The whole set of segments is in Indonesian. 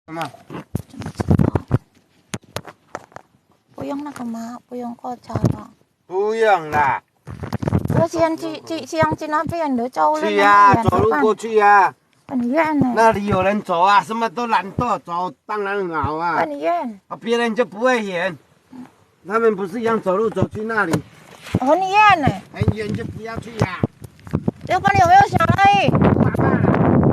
Mak. Puyeng na kama, puyeng ko chara. 不用啦，我siang Cina片的走了，去呀、走路过去呀、很远呢，那里有人走啊，什么都懒惰，走当然很好啊。很远，别人就不会远，他们不是一样走路走去那里，很远呢。很远就不要去呀、老板有没有下来？爸爸，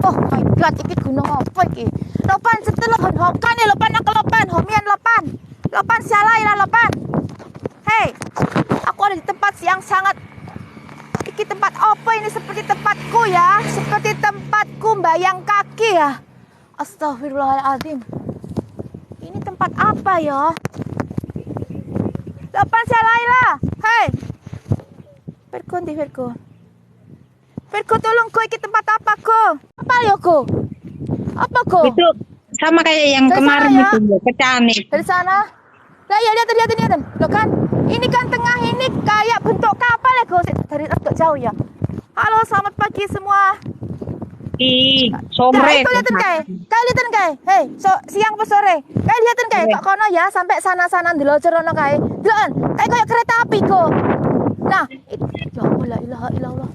Oh my god, ini gunung apa ini? Lopan setelah honhokan nih, lopan nak lopan, homian lopan. Lopan salai lah lopan. Hei, aku ada di tempat yang sangat. Ini tempat apa ini? Seperti tempatku ya, seperti tempatku bayang kaki ya. Astagfirullahaladzim. Ini tempat apa ya? Lopan salai lah. Hei, Virgo di Virgo. Virgo tolong ko, ini tempat apa ko? Apa ya ko? Apa ko? Itu sama kayak yang Dari kemarin sana, ya? itu, pecahan itu. Dari sana. Lah ya lihat. Loh kan, ini kan tengah ini kayak bentuk kapal ya ko. Dari agak jauh ya. Halo, selamat pagi semua. Ih, Nah, sore. itu lihatin kayak. Kayak lihatin kayak. Hei, siang apa sore? Kayak lihatin kayak kok kono ya sampai sana-sana ndelok rono kayak. Deloken, kayak kereta api ko. Nah, ya Allah, la ilaha illallah.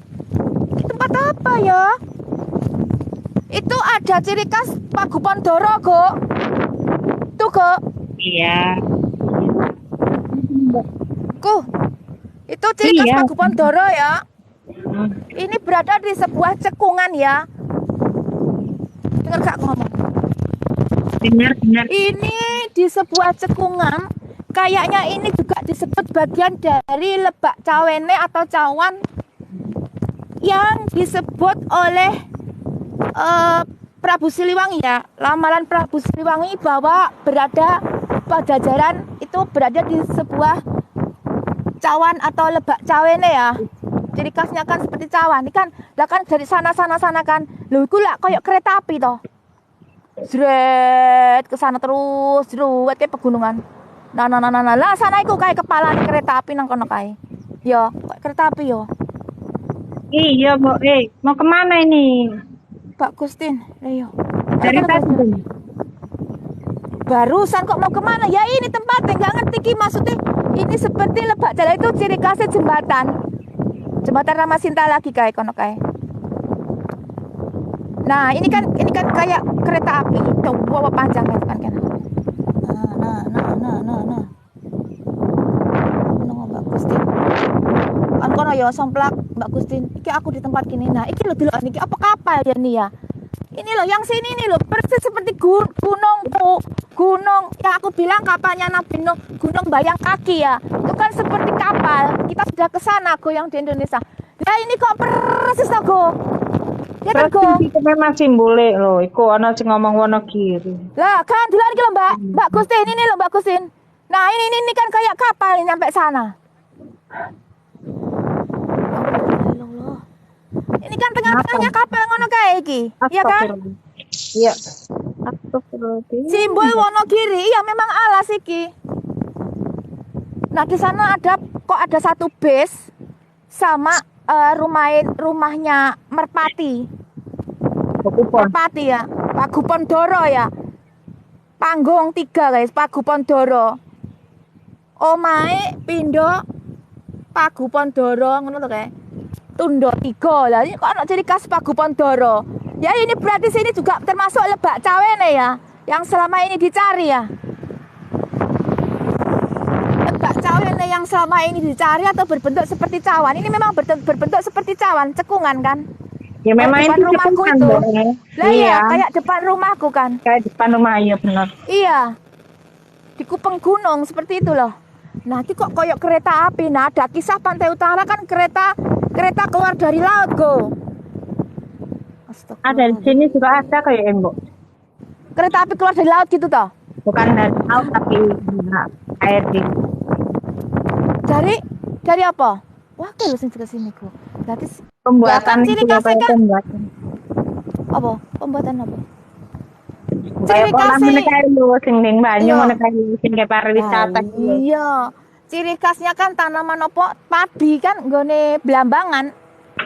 Ini tempat apa ya? Itu ada ciri khas Paguban Doro, Go. Tuh, Go. Iya. Go. Itu ciri khas Iya. Paguban Doro ya. Hmm. Ini berada di sebuah cekungan ya. Dengar gak aku ngomong? Benar. Ini di sebuah cekungan. Kayaknya ini juga disebut bagian dari Lebak Cawene atau Cawan yang disebut oleh Prabu Siliwangi ya. Lamalan Prabu Siliwangi bahwa Pajajaran itu berada di sebuah cawan atau Lebak Cawene ya. Jadi khasnya kan seperti cawan. Ini kan, lah kan dari sana kan. Loh, itu lah kayak kereta api toh. Jret ke sana terus, jret kayak pegunungan. Nah. Lah sana itu kayak kepala kereta api nang kono kae. Yo, kayak kereta api yo. Iya, mau kemana ini? Pak Gustin, ayo. Dari tadi. Barusan kok mau kemana? Ya ini tempatnya, nggak ngerti ki maksudnya. Ini seperti Lebak Jalan itu ciri khasnya jembatan. Jembatan Ramasinta lagi kayak kono kayak. Nah, ini kan kayak kereta api. Coba panjang kan kan. Nah. Ono Mbak Gustin. Kan kono ya somplak Mbak Gustin. Iki aku di tempat gini. Nah, iki lho delok niki apa kapal ya nih ya. Ini loh yang sini nih loh persis seperti gunung yang aku bilang kapalnya Nabi Nuh, gunung bayang kaki ya. Itu kan seperti kapal. Kita sudah ke sana Go yang di Indonesia. Nah, ini kok persis toh Go. Ya kan Go. Itu memang simbole loh. Iku ana sing ngomong Wonogiri. Lah, kan duluan iki lho Mbak Gustin ini loh Mbak Gustin. Nah, ini kan kayak kapal ini nyampe sana. Ini kan tengah-tengahnya kapal ngono kae iki. Iya kan? Iya. Astagfirullahaladzim. Simbol Wonogiri, ya memang alas iki. Nah, di sana ada satu base sama rumahnya Merpati. Merpati ya, Paguban Doro ya. Panggung 3 guys, Paguban Doro. Omahe pindho Paguban Doro ngono to kae. Tundo 3 lah. Ini kok ana ciri khas Paguban Doro. Ya ini berarti sini juga termasuk Lebak Cawene ya, yang selama ini dicari ya. Lebak Cawene yang selama ini dicari atau berbentuk seperti cawan. Ini memang berbentuk seperti cawan, cekungan kan? Ya memang depan itu rumahku cekungan, itu. Mbak. Lah Iya. ya, kayak depan rumahku kan. Kayak depan rumah, iya benar. Iya. Di kupeng gunung seperti itu loh. Nah, ini kok koyok kereta api. Nah, ada kisah Pantai Utara kan kereta keluar dari laut, Go. Ada di sini juga ada kayak embok. Kereta api keluar dari laut gitu toh? Bukan dari laut tapi air di. Dari apa? Wah, kalau sing ke sini Go. Berarti Pembuatan ciri itu khasnya kayak kan pembuatan. apa? Pembuatan apa? Kayak Ciri kolam khasnya kayak lu sing ning banyu Iya. ngono kayak sing kayak pariwisata. Iya. Ciri khasnya kan tanaman apa? Padi kan nggone Blambangan.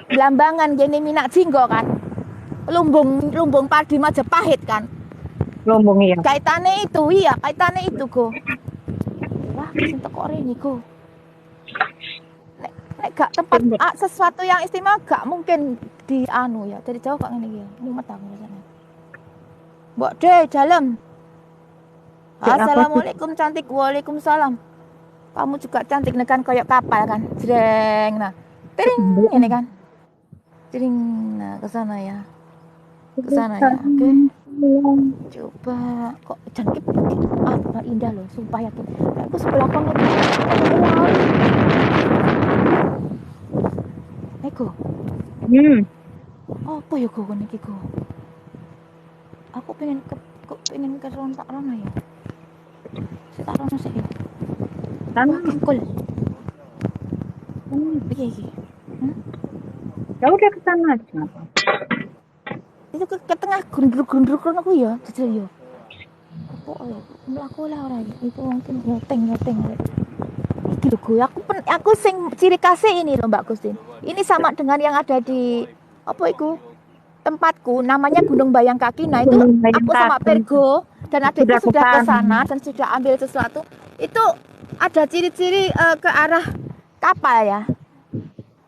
Blambangan gene Minak Jinggo kan. Lumbung padi Majapahit kan. Lombong ya. Kaitannya itu, iya, kaitannya itu, Go. Wah, sing teko rene, Go. Nek gak tempat sesuatu yang istimewa gak mungkin di anu ya. Dari jauh kok ngene iki ya. Mumet aku rasane. Mbok De, dalam. Assalamualaikum cantik. Waalaikumsalam. Kamu juga cantik nih kan kayak kapal kan. Jreng. Nah. Tring ini kan. Tring. Nah, ke sana ya. Ke sana ya. Oke. Coba kok cantik apa indah loh, sumpah yakin. Aku sebelah kono tuh. Eko. Oh, apa ya kok niki kok? Aku pengen ke rontak rono ya. Saya tak rono sih. Wah, kengkol. Piye iki? Ya udah ke sana aja. Itu ke tengah grundruk-grundruk rono ku ya, jajal ya. Apa ya? Mlaku lah ora iki. Itu mungkin nyoteng. Iki lho, Go. Aku sing ciri khasnya ini loh, Mbak Gustin. Ini sama dengan yang ada di apa itu? Tempatku namanya Gunung Bayang Kaki. Nah, itu aku sama Pergo dan adikku sudah ke sana dan sudah ambil sesuatu. Itu ada ciri-ciri ke arah kapal ya.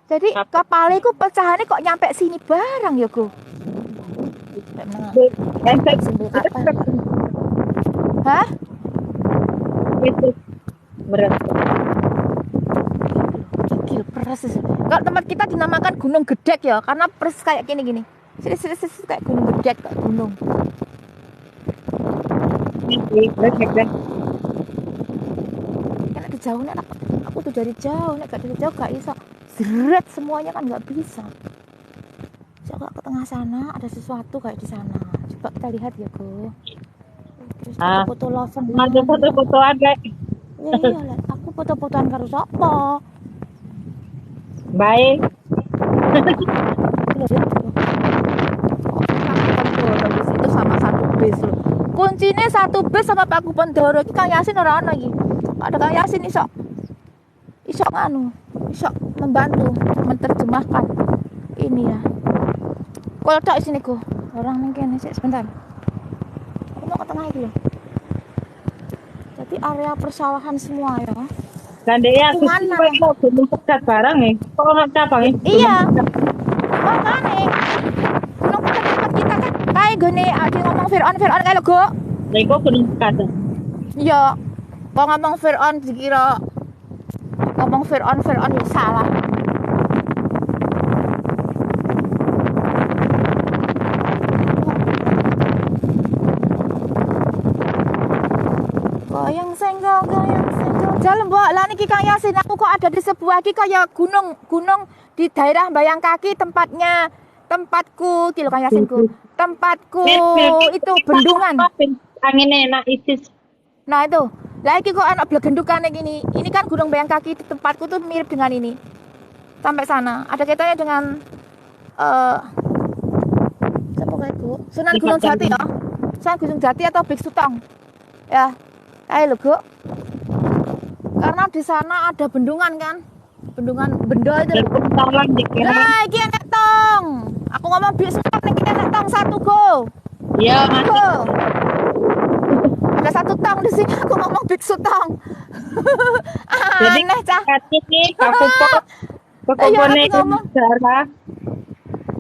Jadi kapalnya ku pecahannya kok nyampe sini barang ya, Go. Hah? Itu berat. Gigil persis. Kalau tempat kita dinamakan Gunung Gedek ya, karena persis kayak gini. Sini kayak gunung gedek, kayak gunung. Karena di jauh nek aku tuh dari jauh, nek gak dari jauh gak bisa. Zret semuanya kan nggak bisa. Coba ke tengah sana ada sesuatu kayak di sana. Coba kita lihat ya, Go. Terus foto lover. Ada foto-foto ada. Ya iya, aku foto-fotoan karo sapa? Baik. Itu sama satu bis loh. Kuncinya satu bis sama Pak Gubernur. Iki Kang Yasin ora ana iki. Ada Kang Yasin iso membantu menerjemahkan ini ya. Kalau tak sini Go. Orang mungkin sebentar. Aku mau ke tengah iki loh. Jadi area persawahan semua ya. Gandenya aku kok gunung pekat barang ya. Kok ono cabang ya? Iya. Makane. Gunung pekat tempat kita kan kae gone ade ngomong Fir'aun kae lho, Go. Lah iku gunung pekat. Iya. Kok ngomong Fir'aun dikira ngomong Fir'aun ya salah. Goyang senggol. Jalan mbok, lah niki Kang Yasin, aku kok ada di sebuah iki kaya gunung di daerah Bayang Kaki tempatku iki lho Kang Yasinku. Tempatku itu bendungan. Angin enak isis. Nah itu. Lah iki kok anak blegendukane gini. Ini kan Gunung Bayang Kaki tempatku tuh mirip dengan ini. Sampai sana. Ada kaitannya dengan siapa kayak Bu? Sunan Gunung Jati ya. Sunan Gunung Jati atau Biksu Tong. Ya. Ayo lho, Bu. Karena di sana ada bendungan kan. Bendungan bendo itu. Nah, iki enek tong. Aku ngomong Biksu Tong iki enek tong satu, Go. Iya, Mas. Ada satu tong di sini aku ngomong Biksu Tong. Jadi aneh cah. Nih, pokoknya sejarah.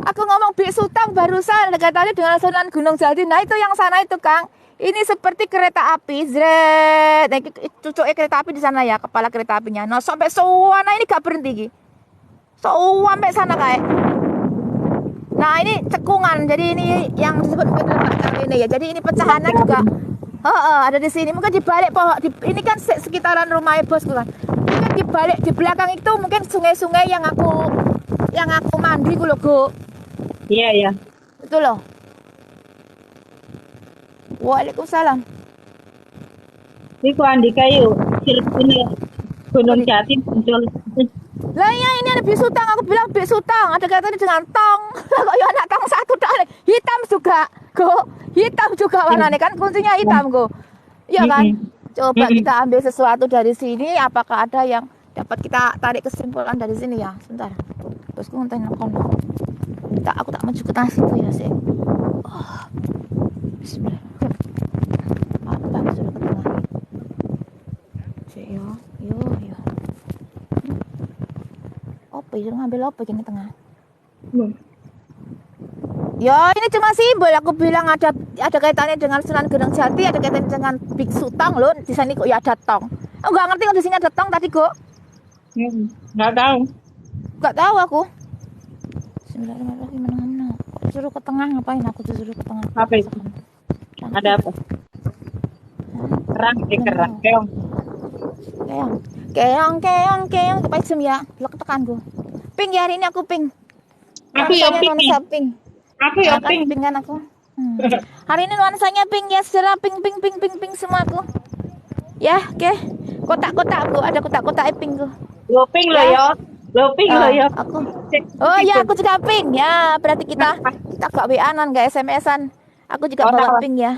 Aku ngomong Biksu Tong barusan dekatnya dengan Sunan Gunung Jati. Nah, itu yang sana itu, Kang. Ini seperti kereta api, zret. Nah, cucuknya kereta api di sana ya, kepala kereta apinya. Nah, sampai sana ini gak berhenti iki. Sampai sana kayak. Nah, ini cekungan. Jadi ini yang disebut ini ya. Jadi ini pecahannya juga ada di sini. Mungkin di balik pohon. Ini kan sekitaran rumah bosku kan. Mungkin di balik di belakang itu mungkin sungai-sungai yang aku mandi ku lho, Go. Iya. Itu loh. Waalaikumsalam. Iku Andika yuk, ini Gunung Jati muncul. Lah iya ini ada Biksu Tong, aku bilang Biksu Tong, ada kaitannya dengan tong. Kok ya anak tong satu tok. Hitam juga, Go. Hitam juga warnanya kan kuncinya hitam, Go. Iya kan? Coba kita ambil sesuatu dari sini, apakah ada yang dapat kita tarik kesimpulan dari sini ya? Sebentar. Terus aku nonton kono. Aku tak maju ke tengah situ ya, sih. Oh. Bismillah. ya? Ngambil apa gini tengah? Hmm. Ya ini cuma simbol. Aku bilang ada kaitannya dengan Sunan Gunung Jati, ada kaitannya dengan Biksu Tong loh. Di sini kok ya ada tong. Oh, nggak ngerti kok di sini ada tong tadi kok. Nggak tahu. Nggak tahu aku. Bismillahirrahmanirrahim. Mana? Kok disuruh ke tengah, ngapain aku disuruh ke tengah? Apa itu? Ada apa? Kerang, kerang, keong. Keong. Tepat jam ya. Belok tekan gue. Ping ya hari ini aku ping. Aku ya Nuansanya pink. nuansa ping. Aku ya Kan pink. ping kan aku. Hari ini nuansanya ping ya, secara ping semua aku. Ya, oke. Kotak-kotak aku, ada kotak-kotak ping gue. Lo pink lo ya. Lo pink lo ya. Aku. Oh ya, aku juga ping. Ya, berarti kita gak WA-an, gak SMS-an. Aku juga bawa ping ya.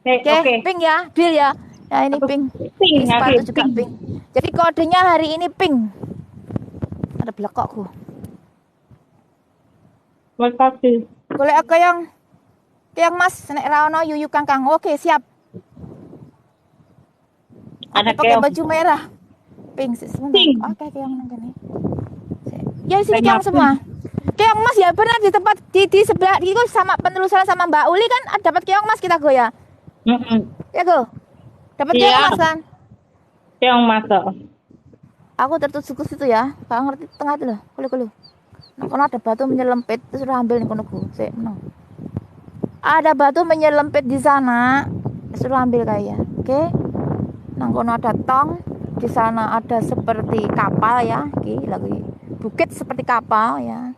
Oke, ping ya, deal ya. Ya ini ping. Pink, Sepatu juga ping. Jadi kodenya hari ini ping. Ada belakokku. Makasih. Boleh aku yang Mas, nek raono yuyu kangkang. Oke, siap. Ada Pakai keong. baju merah. Pink sih sebentar. Pink. Oke, keong nang kene. Ya sini keong semua. Keong Mas ya benar di tempat di sebelah itu sama penelusuran sama Mbak Uli kan dapat keong Mas kita go ya. Ya go. Dapat keong Iya. Mas kan. Keong masuk. Aku tertusuk ke situ ya. Gak ngerti tengah itu loh. Kulu. Nah, kono ada batu menyelempit, terus udah ambil nih kono ku. Sik, menang. Ada batu menyelempit di sana. Suruh ambil kayak. Oke. Nang kono ada tong. Di sana ada seperti kapal ya. Oke, lagi bukit seperti kapal ya.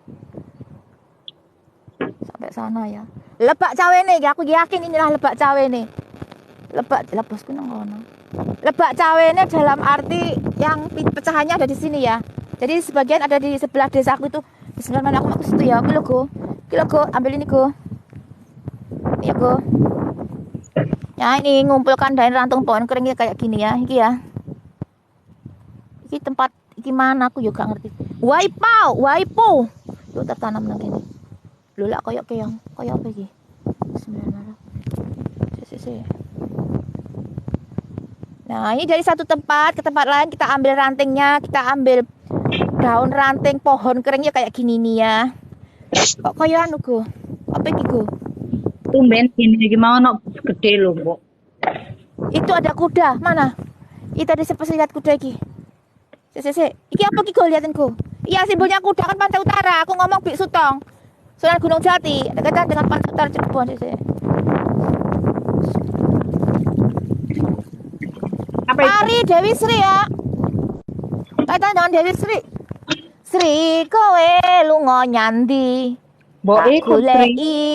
Sampai sana ya. Lebak cawe nih, aku yakin inilah lebak cawe nih. Lebak bosku nang kono. Lebak cawe ini dalam arti yang pecahannya ada di sini ya. Jadi sebagian ada di sebelah desaku itu. Bismillahirrahmanirrahim, aku situ ya. Oke lo go, ambil ini go. Ini ya go. Ya ini ngumpulkan daun rantung pohon keringnya kayak gini ya. Iki ya. Iki tempat iki mana aku juga ngerti. Waipo. Lu tertanam nang kene. Lho lak koyo keong. Koyo apa iki? Bismillahirrahmanirrahim. Si. Nah, ini dari satu tempat ke tempat lain kita ambil rantingnya, kita ambil daun ranting pohon keringnya kayak gini nih ya. Kok koyo anu go? Apa iki go? Tumben ini gimana gede lo, Mbok. Itu ada kuda, mana? Itu ada siapa lihat kuda iki? Si. Iki apa iki go liatin go? Iya simbolnya kuda kan Pantai Utara. Aku ngomong Biksu Tong. Sunan Gunung Jati. Ada kaitan dengan Pantai Utara Cirebon si. Apa itu? Pari Dewi Sri ya. Kaitan dengan Dewi Sri. Sri kowe lunga nyandi. Mbok ikut Sri. Goleki.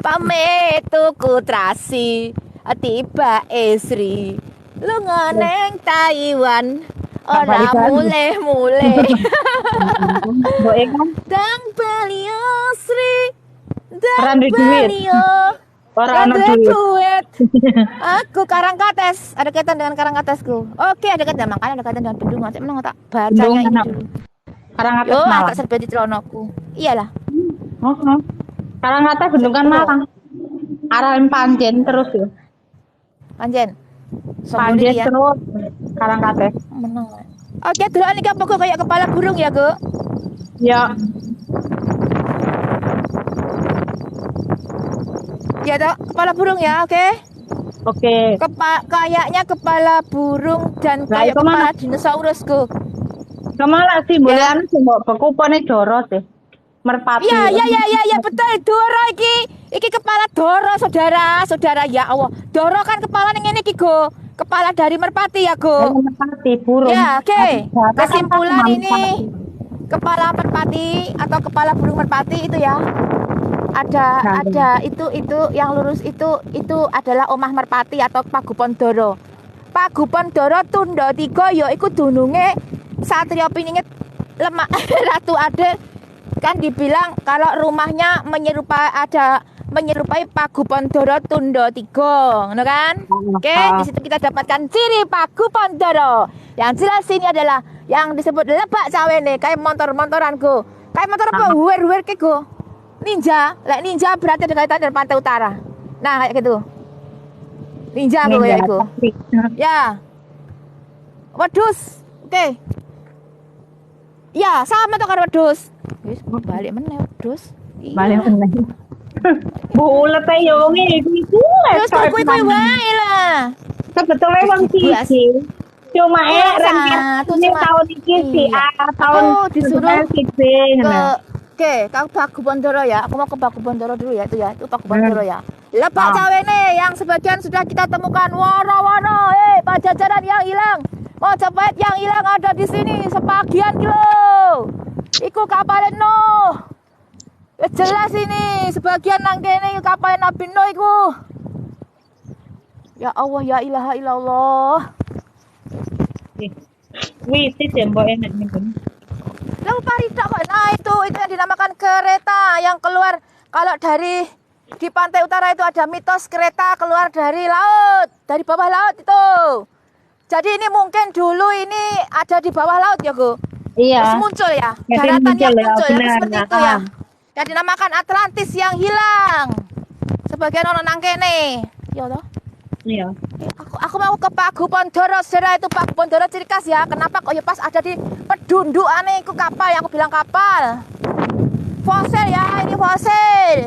Pamit tuku trasi. Tiba Sri. Lunga neng Taiwan. Ora muleh. Mbok ikut. Dang Balio Sri. Ora Dang duit duit. Balio. Ora ono duit. Aku Karangkates, ada kaitan dengan Karangkatesku. Oke, ada kaitan makanya ada kaitan dengan bendungan. Saya menang tak bacanya ini Bendungan. dulu. Karangatas Yo, Malang. tak serbet di celonoku. Iyalah. Karangatas bendungan Malang. Arahin Panjen terus ya. Panjen. Sombong Panjen iki ya. terus. Karangatas. Menang. Oke, dulu ini apa kok kayak kepala burung ya, Go? Ya. Ya, toh, kepala burung ya, oke? Oke. Kayaknya kepala burung dan Lah, kayak itu kepala mana? dinosaurus, Go. Kemana sih boleh Ya. anu sih mbok bekupone Doro sih. Merpati. Ya, betul. Doro iki kepala Doro, saudara. Ya Allah. Doro kan kepala ning ngene iki, Go. Kepala dari merpati ya, Go. Merpati burung. Ya, oke. Ada Kesimpulan apa-apa ini kepala merpati atau kepala burung merpati itu ya. Ada itu yang lurus itu adalah omah merpati atau Pagupon Doro. Pagupon Doro Tunda 3 ya iku dununge Satrio Piningit Lemak Ratu Ade kan dibilang kalau rumahnya menyerupai Pagupon Doro Tunda 3, ngono kan? Oke, di situ kita dapatkan ciri Pagupon Doro. Yang jelas ini adalah yang disebut lebak cawene, kayak motor-motoran go. Kayak motor apa? Huwer ke go. Ninja, ninja berarti ada kaitan dengan Pantai Utara. Nah, kayak gitu. Ninja go ya itu. Ya. Wedus. Oke. Ya, sama to karo wedhus. Wis balik meneh wedhus. Iya. Balik meneh. Bulet ae yo ngene iku. Terus kuwi wae lah. Sebetulnya wong Jelas. siji. Cuma Iya, rentang satu ini cuma- tahun iki si iya. A, tahun Aku disuruh siji ngono. Oke, kau Paku Bondoro ya. Aku mau ke Paku Bondoro dulu ya, itu ya. Itu Paku Bondoro ya. Lebak Ah. cawe nih yang sebagian sudah kita temukan. Wono-wono, pajajaran yang hilang. Majapahit yang hilang ada di sini sebagian kilo. Iku kapalin Nuh. Ya jelas ini sebagian nang kene kapalin Nabi Nuh iku. Ya Allah, ya ilaha illallah. Wih, sih mbok enak niku. Lalu Parida kok. Nah itu yang dinamakan kereta yang keluar kalau dari di pantai utara itu ada mitos kereta keluar dari laut, dari bawah laut itu. Jadi ini mungkin dulu ini ada di bawah laut ya, Gu. Iya. Terus muncul ya, Jadi daratan yang muncul ya, muncul ya, benar. seperti itu ya. Yang dinamakan Atlantis yang hilang. Sebagian orang nang kene. Ya toh? Iya. Aku mau ke Paku Bondoro, saudara itu Paku Bondoro ciri khas ya. Kenapa kok ya pas ada di pedundukan itu kapal yang aku bilang kapal. Fosil ya, ini fosil.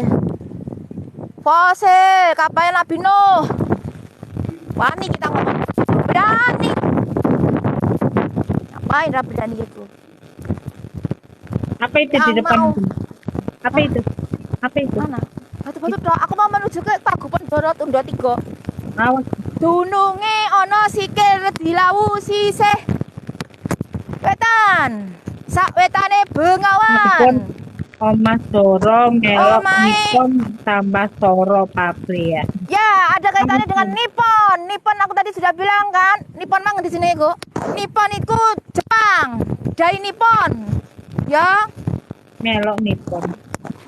Fosil, kapalnya Nabi Nuh. Wani kita ngomong. Berani. Ngapain lah berani itu? Apa itu di Yang depan? mau. Apa itu? Apa itu? Mana? Batu-batu toh. Aku mau menuju ke Paku Bondoro Tunda 3. Awas. Dununge ana sikil dilawu sisih wetan. Sak wetane Bengawan. Omas Soro melok Omae. Nippon tambah Soro Papri ya. Ya, ada kaitannya dengan Nippon. Nippon aku tadi sudah bilang kan. Nippon mang di sini kok. Nippon itu Jepang. Dari Nippon. Ya. Melok Nippon.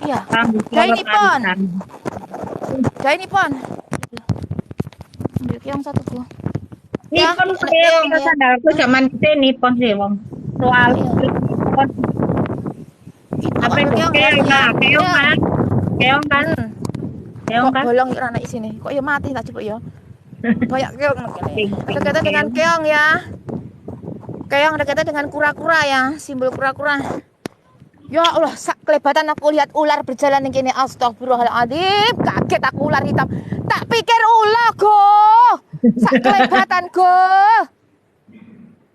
Iya. Tambah Dari Soro Nippon. Arisan. Dari Nippon. Ambil keong satu gua. Ya, Nippon ada saya keong, ya. sandalku zaman itu Nippon sih wong. Soal Nippon. Apa itu? Keong kan? Keong kan? Keong kan? Keong Kok kan? bolong ya anak sini. Kok ya mati tak coba ya. Kayak keong mungkin. Ping, Ada ping, kaitan dengan keong. keong ya. Keong ada kaitan dengan kura-kura ya, simbol kura-kura. Ya Allah, sak kelebatan aku lihat ular berjalan yang gini. Astagfirullahaladzim, kaget aku ular hitam. Tak pikir ular go. Sak kelebatan go.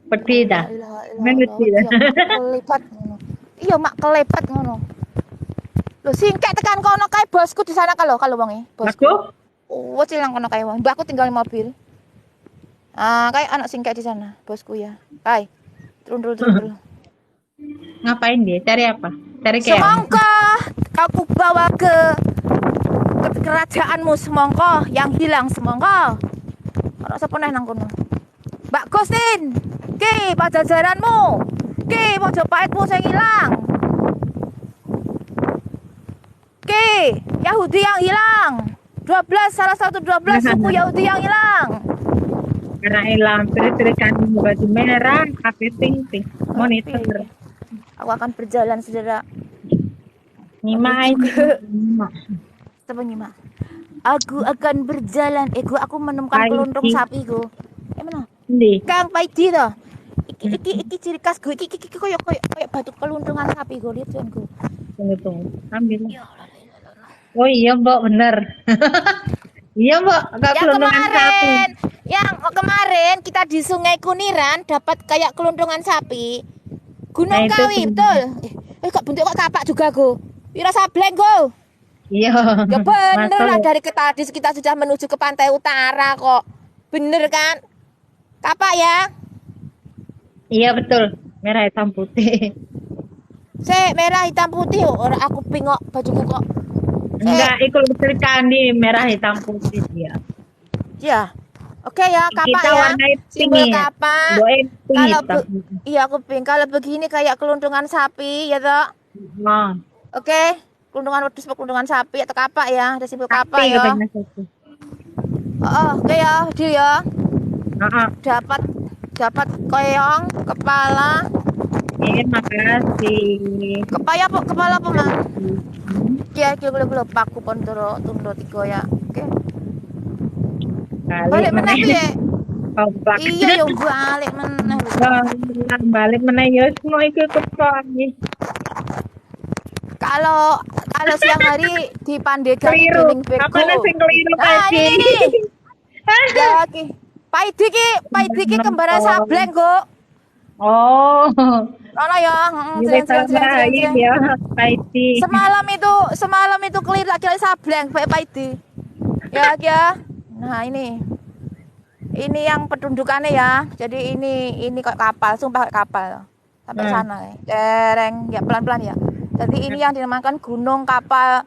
Pedih dah. La ilaha illallah. Mengerti dah. Iya, mak kelebat ngono. Iya, mak kelebat ngono. Lho singkek tekan kono kae bosku di sana kalau wonge. Bosku. Aku? Oh, cilang kono kae wong. Mbakku tinggal di mobil. Ah, kayak anak singkek di sana, bosku ya. Kai. Trundul. Ngapain dia? Cari apa? Cari keong. Semangka aku bawa ke kerajaanmu semangka yang hilang semangka. Ora sapa neh nang kono. Mbak Gustin, ki pajajaranmu. Ki Majapahitmu sing ilang. Ki Yahudi yang hilang. 12 salah satu 12 suku Yahudi yang hilang. Karena hilang trik-trikan baju merah, HP pink, monitor. Aku akan berjalan saudara. Nyimain. Coba nyimak. Aku akan berjalan. Aku menemukan Paidi. keluntung sapi go. Mana? Ndi? Kang Paidi toh. Iki ciri khas go. Iki koyo batu keluntungan sapi go. Lihat tuan go. Tunggu. Ambil. Oh iya, Mbak, bener. Iya, Mbak, agak Yang kelundungan sapi. kemarin kita di Sungai Kuniran dapat kayak keluntungan sapi. Gunung Nah, itu Kawi, betul. Kok bentuk kok kapak juga go. Wira Sableng go. Iya. Ya bener lah, Masuk. dari tadi kita sudah menuju ke pantai utara kok. Bener kan? Kapak ya? Iya, betul. Merah hitam putih. Merah hitam putih orang aku pingok bajuku kok. Enggak, ikut listrikan di merah hitam putih dia. Ya. Oke ya, kapak Kita ya. warnai pink Simbol ya. kapak. Doain pink Kalau hitam. iya aku pink. Kalau begini kayak keluntungan sapi ya toh. Nah, Oke. Keluntungan wedhus atau keluntungan sapi atau kapak ya. Ada simbol kapak sapi ya. katanya satu. Oke ya, dia ya. Heeh. Dapat keong, kepala, Iya, makasih. kepala apa mah? Ya, belum Paku Bondoro Tunda 3 ya. Oke. Kali Balik meneh meneh. piye? Komplak. Iya yo balik meneh. Balik meneh ya semua iki keponi. Kalau siang hari dipandegani Keliru. dening Apa Virgo. sing keliru Nah, tadi? ini. Ya ki. Pak Idi ki kembaran Sableng, Kok. Oh. Ono ya, Ini salah ya, Paiti. Semalam itu keliru lagi Sableng Pak Idi. Ya, ya. Nah, ini yang penduduknya ya. Jadi ini kok kapal, sumpah kayak kapal. Sampai sana ya. Dereng, ya pelan-pelan ya. Jadi ini yang dinamakan gunung kapal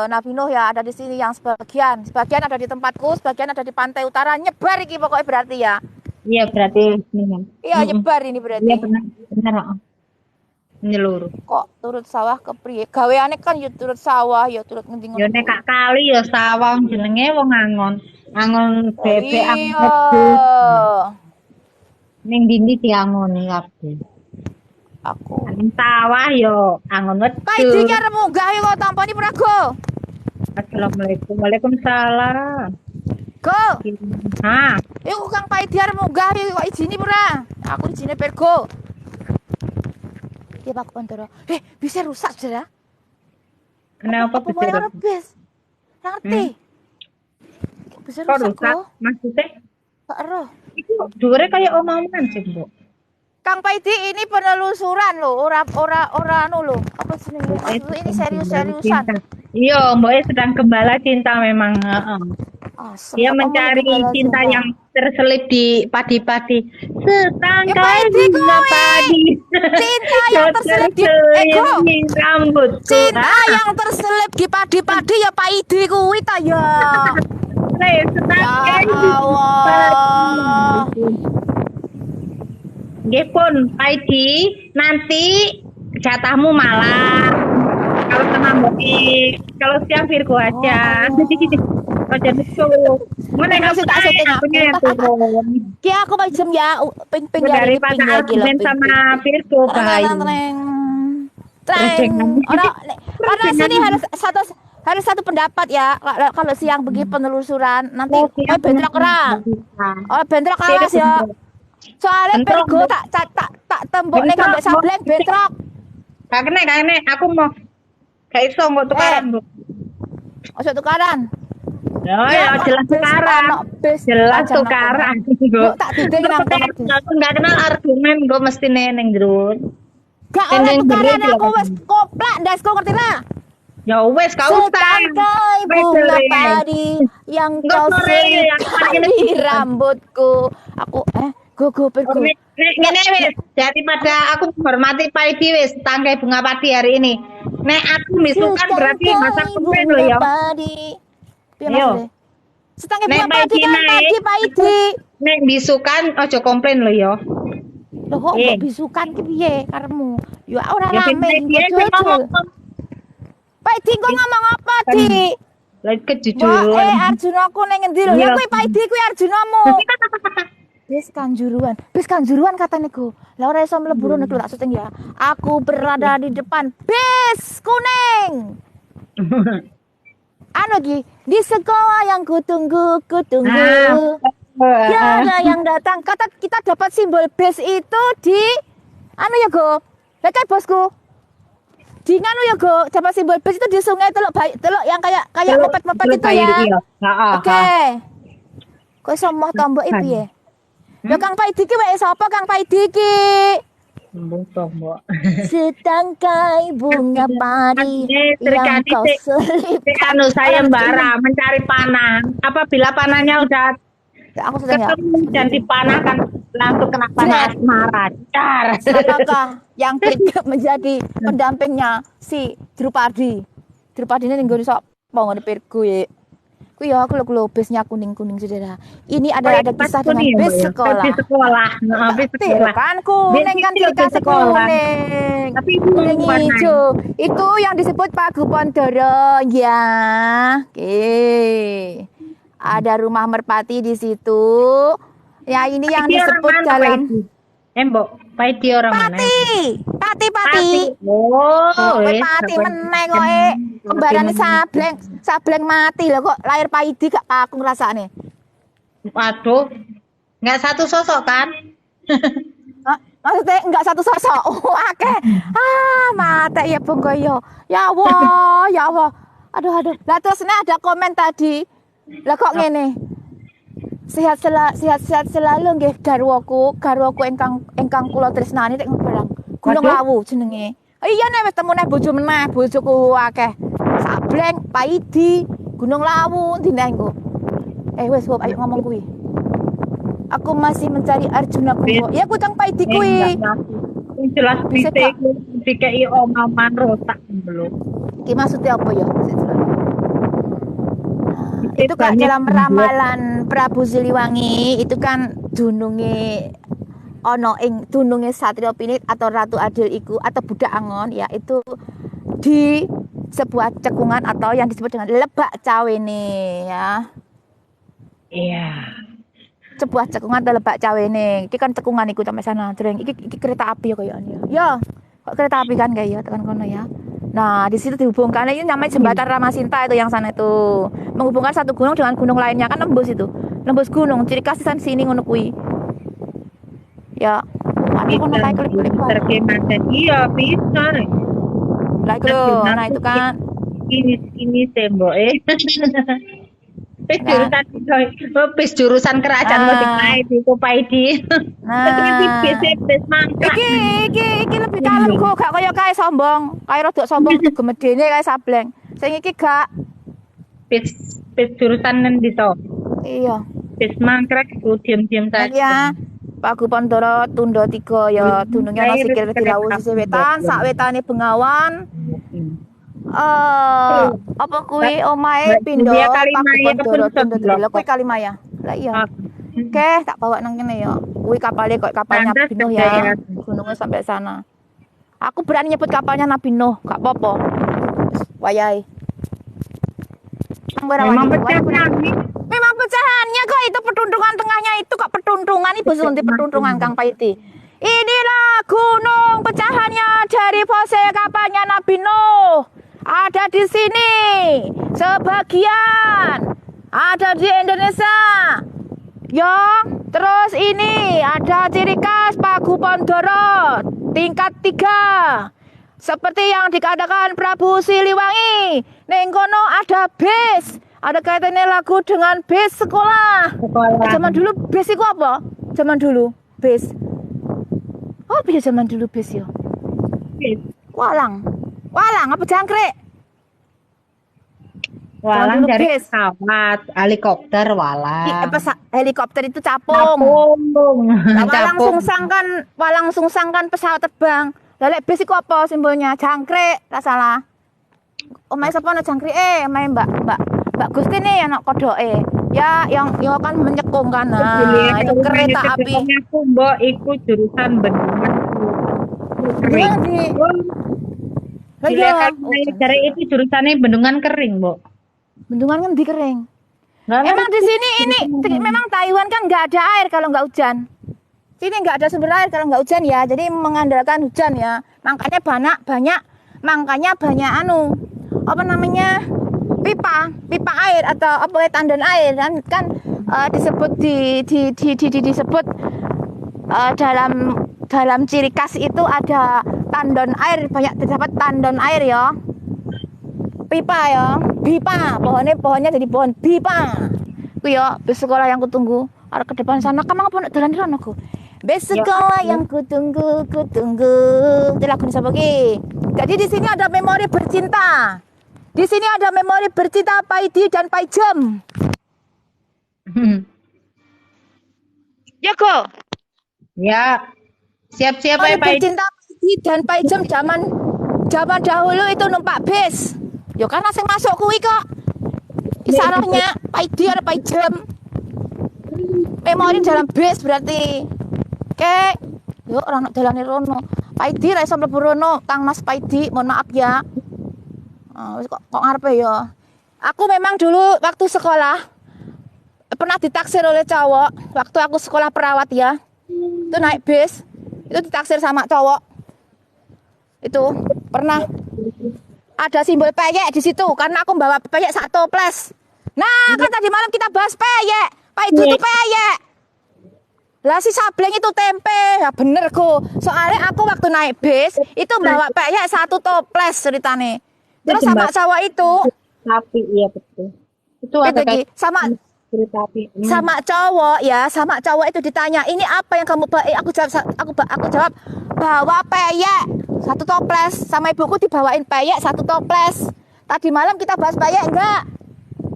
Nabi Nuh ya, ada di sini yang sebagian ada di tempatku, sebagian ada di pantai utara, nyebar iki pokoknya berarti ya. Iya berarti ini. Iya nyebar ini berarti. Iya benar. Menyeluruh. Kok turut sawah ke priye? Gaweane kan ya turut sawah, ya turut ngendi Ya nek kak kali ya sawah jenenge wong angon bebek iya. Ning dindi diangoni kabeh. Aku. Sawah yo angon wedhus. Pak Idi ki arep munggah kok tampani prago. Assalamualaikum. Waalaikumsalam. Go. Ha. Iku Kang Pak Idi arep munggah kok izini pura? Aku izine Virgo. Ya Pak Pantoro. Bisa rusak saudara. Kenapa bisa bisa rusak? Bis. Ngerti. Bisa kok rusak rusak? kok. Maksudnya? Pak Roh. Itu dhuwure kayak omongan sih, Bu. Kang Paidi ini penelusuran loh, ora anu loh. Apa jenenge? Maksudnya ini serius-seriusan. Iya, Mboknya sedang gembala cinta memang. Dia mencari cinta yang terselip di padi-padi. Setangkai bunga padi. Cinta yang terselip di rambut. Cinta yang terselip di padi-padi ya Pak Idi kuwi ta ya. Setangkai bunga padi. Nggih pun, Pak Idi, nanti jatahmu malam. Kalau tengah kalau siang Virgo aja. Aja itu. Mana yang tak syuting aku. Ki aku macam ya ping daripada argumen sama Virgo bahaya. Treng. Orang sini harus satu pendapat ya. Kalau siang pergi penelusuran nanti bentrok ora. Oh bentrok awas ya. Soalnya Virgo tak tembok ning ambek Sableng bentrok. Gak kena, aku mau gak iso kok tukaran, Bu. Ojo tukaran. Ya, jelas tukaran. Jelas tukaran. Tak dideng aku enggak kenal argumen gue mesti neneng jero. Gak oleh tukaran aku wis koplak ndasku ngerti lah. Ya wes kau Setangkai bunga padi yang kau selipkan di rambutku. Aku Go Virgo. Ngene wis, daripada aku menghormati Pak Idi wis tangkai bunga padi hari ini. Nek aku misukan berarti masa komplain lho ya. Yo. Setangkai bunga padi kan padi Pak Idi. Nek bisukan ojo komplain lho ya. Loh kok bisukan ki piye karemu? Ya ora rame jujur. Pak Idi kok ngomong apa, Di? Lah kejujuran. Arjuna ku ning endi lho? Ya kuwi Pak Idi kuwi Arjunamu. Bis kanjuruan katanya ku. Lah ora iso mlebu nek tak syuting ya. Aku berada di depan bis kuning. Anu Ki, di sekolah yang kutunggu. Ya yang datang. Kata kita dapat simbol bis itu di anu ya Go. Kayak bosku. Di nganu ya Go, dapat simbol bis itu di sungai teluk yang kayak mepet-mepet itu ya. Oke. Kok iso moh tombok iki ya? Ya Kang Pak Idi ki wae sapa Kang Pak Idi ki? Tombok. Setangkai bunga padi yang kau selipkan. Anu sayembara mencari panah. Apabila panahnya udah ketemu dan dipanahkan langsung kena panah asmara. Apakah yang menjadi pendampingnya si Drupadi? Drupadi ini nggone sapa ngene Virgo ya. Kuwi ya aku lho bisnya kuning-kuning saudara. Ini ada kisah dengan bis sekolah. Bis sekolah. Bis sekolah. Kan kuning kan cerita sekolah. Tapi kuning hijau. Itu yang disebut Pagu Pondoro ya. Oke. Ada rumah merpati di situ. Ya ini yang disebut dalam Mbok, Pak Idi orang mana? Pati. Oh, Pati meneh kok kembarane Sableng mati lho kok lahir Pak Idi gak aku ngrasakne. Waduh, nggak satu sosok kan? Hah? Maksudnya enggak satu sosok. Oh, akeh. Mate ya Bung Goyo. Ya Allah, ya Allah. Aduh. Lah terus ini ada komen tadi. Lah kok ngene? Sehat selalu nggih garwaku ingkang kula tresnani tek ngeberang. Gunung Waduh. Lawu jenenge. Iya nek wis temu nek bojo meneh, bojoku akeh. Sableng, Paidi, Gunung Lawu ndine engko. Wis ayo ngomong kuwi. Aku masih mencari Arjuna Kumbo. Ya kutang Paidi kuwi. Yang jelas Bisa, bisa Kak. dikai omongan rosak belum. Iki maksudnya apa ya? Itu Kak Banyak dalam dibuat. ramalan Prabu Siliwangi itu kan dununge ono ing dununge Satrio Pinit atau Ratu Adil iku atau Budak Angon ya itu di sebuah cekungan atau yang disebut dengan Lebak Cawene ya. Iya. Sebuah cekungan atau Lebak Cawene. Iki kan cekungan iku sampai sana. Dereng iki kereta api ya kayaknya. Ya, kok kereta api kan kayak ya tekan kono ya. Nah, di situ dihubungkan ini namanya jembatan Ramasinta itu yang sana itu. Menghubungkan satu gunung dengan gunung lainnya kan nembus itu. Nembus gunung. Ciri khas di sini ngono kuwi. Ya. Ada kono kayak klik-klik. Terkemasan. Iya, bisa. Lah itu loh. Nah, itu kan Ini tembok Pes jurusan kerajaan Motik Paidi, Paidi. nah. Pes mangkrak. Iki lebih kalem kok, gak kaya kae sombong. Kae rodok sombong tuh gemedene kae sableng. Sing iki gak. Pes jurusan nanti to. Iya. Pes mangkrak ku diam-diam Lagi saja. ya. Pagu Pandoro Tunda 3 ya dunungnya ana sikil dilawu sisi wetan, sak wetane Bengawan. Apa kuwi omahe Pindho Dia Pagu Kalimaya Pandoro Tunda kebetulan. 3. Lah kuwi Kalimaya. Lah iya. Oke, tak bawa nang kene ya. Kuwi kapalnya kok kapalnya Pantes Nabi Nuh gede ya. ya. Gunungnya sampai sana. Aku berani nyebut kapalnya Nabi Nuh, gak apa-apa. Wayahe. Memang pecah kami. Memang pecahannya kok itu pertuntungan tengahnya itu kok pertuntungan ibu sunti pertuntungan Kang Paiti. Inilah gunung pecahannya dari pose kapalnya Nabi Nuh. Ada di sini. Sebagian ada di Indonesia. Ya, terus ini ada ciri khas Pagu Pandoro tingkat 3. Seperti yang dikatakan Prabu Siliwangi, ning kono ada bis. Ada kaitannya lagu dengan bis sekolah. Zaman dulu bis itu apa? Zaman dulu bis. Oh, bisa zaman dulu bis ya. Walang. Walang apa jangkrik? Walang dulu dari bis. pesawat, helikopter walang. Helikopter itu capung. Capung. Nah, Capung. walang sungsang kan pesawat terbang. Lah lek bis iku apa simbolnya? Jangkrik, tak salah. Omahe sapa ana jangkrik omahe Mbak Gusti nih anak kodoke. Ya yang kan menyekung kan. Nah, itu kereta api. Aku mbok iku jurusan bendungan. Iya di. Lah iya. Dari itu jurusannya bendungan kering, Mbok. Bendungan kan di kering. Emang di sini ini memang Taiwan kan nggak ada air kalau nggak hujan. Sini nggak ada sumber air kalau nggak hujan ya. Jadi mengandalkan hujan ya. Makanya banyak apa namanya pipa air atau apa tandon air kan disebut disebut dalam ciri khas itu ada tandon air, banyak terdapat tandon air ya. Pipa ya, pipa, pohonnya jadi pohon pipa. Ku ya, bus sekolah yang kutunggu. Arah ke depan sana, kamu apa nak jalan di sana aku? Bus sekolah yang kutunggu. Itu lagu siapa ki? Jadi di sini ada memori bercinta. Di sini ada memori bercinta Paidi dan Paijem. Ya kok. Ya. Siap-siap ya, Pak. Bercinta Paidi dan Paijem zaman dahulu itu numpak bis. Ya kan langsung masuk kuwi kok. Isarahnya Paidi ada Paijem. Memori dalam bis berarti. Oke. Yuk orang nak dalane rono. Paidi ra iso mlebu rono, Kang Mas Paidi, mohon maaf ya. Kok ngarepe ya. Aku memang dulu waktu sekolah pernah ditaksir oleh cowok. Waktu aku sekolah perawat ya. Itu naik bis. Itu ditaksir sama cowok. Itu pernah ada simbol peyek di situ karena aku bawa peyek 1 toples. Nah, kan tadi malam kita bahas peyek. Pak Idi itu peyek. Lah si Sableng itu tempe. Ya bener go. Soalnya aku waktu naik bis itu bawa peyek 1 toples ceritane. Terus sama cowok itu Sapi, iya betul. Itu ada kayak cerita api. sama cowok ya, sama cowok itu ditanya, "Ini apa yang kamu bawa?" Aku jawab, "Bawa peyek 1 toples." Sama ibuku dibawain peyek 1 toples. Tadi malam kita bahas peyek enggak?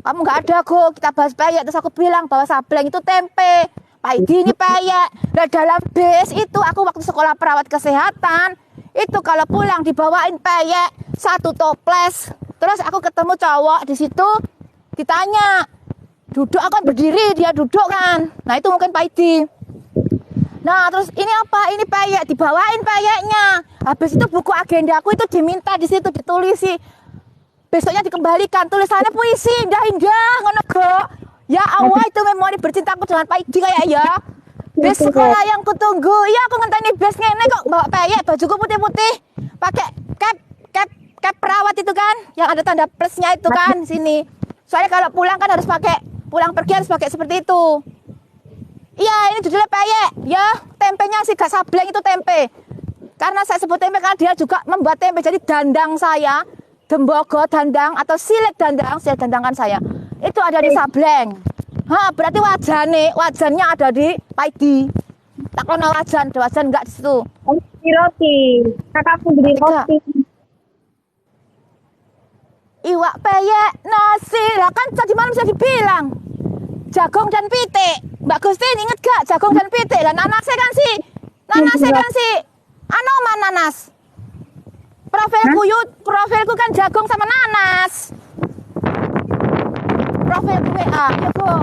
Kamu enggak ada, Go. Kita bahas peyek. Terus aku bilang bahwa Sableng itu tempe. Pak Idi ini peyek. Nah, dalam bis itu aku waktu sekolah perawat kesehatan, itu kalau pulang dibawain peyek 1 toples. Terus aku ketemu cowok di situ, ditanya, duduk, aku kan berdiri, dia duduk kan. Nah itu mungkin Pak Idi. Nah terus ini apa? Ini peyek, dibawain peyeknya. Habis itu buku agenda aku itu diminta di situ ditulisi. Besoknya dikembalikan, tulisannya puisi indah-indah, ngono go. Ya Allah itu memori bercintaku dengan Pak Idi kayak ya. Bes sekolah yang kutunggu. Iya aku ngenteni bes ngene kok bawa peyek, bajuku putih-putih. Pakai cap perawat itu kan, yang ada tanda plusnya itu kan sini. Soalnya kalau pulang kan harus pakai, pulang pergi harus pakai seperti itu. Iya, ini judulnya peyek. Ya, tempenya si Gak Sableng itu tempe. Karena saya sebut tempe karena dia juga membuat tempe. Jadi dandang saya, dembogo dandang atau silet dandangan saya. Itu ada di Sableng. Berarti wajannya ada di Pak Idi. Tak kena wajan enggak di situ. Beli roti. Kakakku beli roti. Iwak peyek nasi. Lah kan tadi malam saya dibilang jagung dan pitik. Mbak Gustin inget gak jagung dan pitik? Dan nanasnya kan si Anoman nanas. Profilku kan jagung sama nanas. Profilku WA ya go.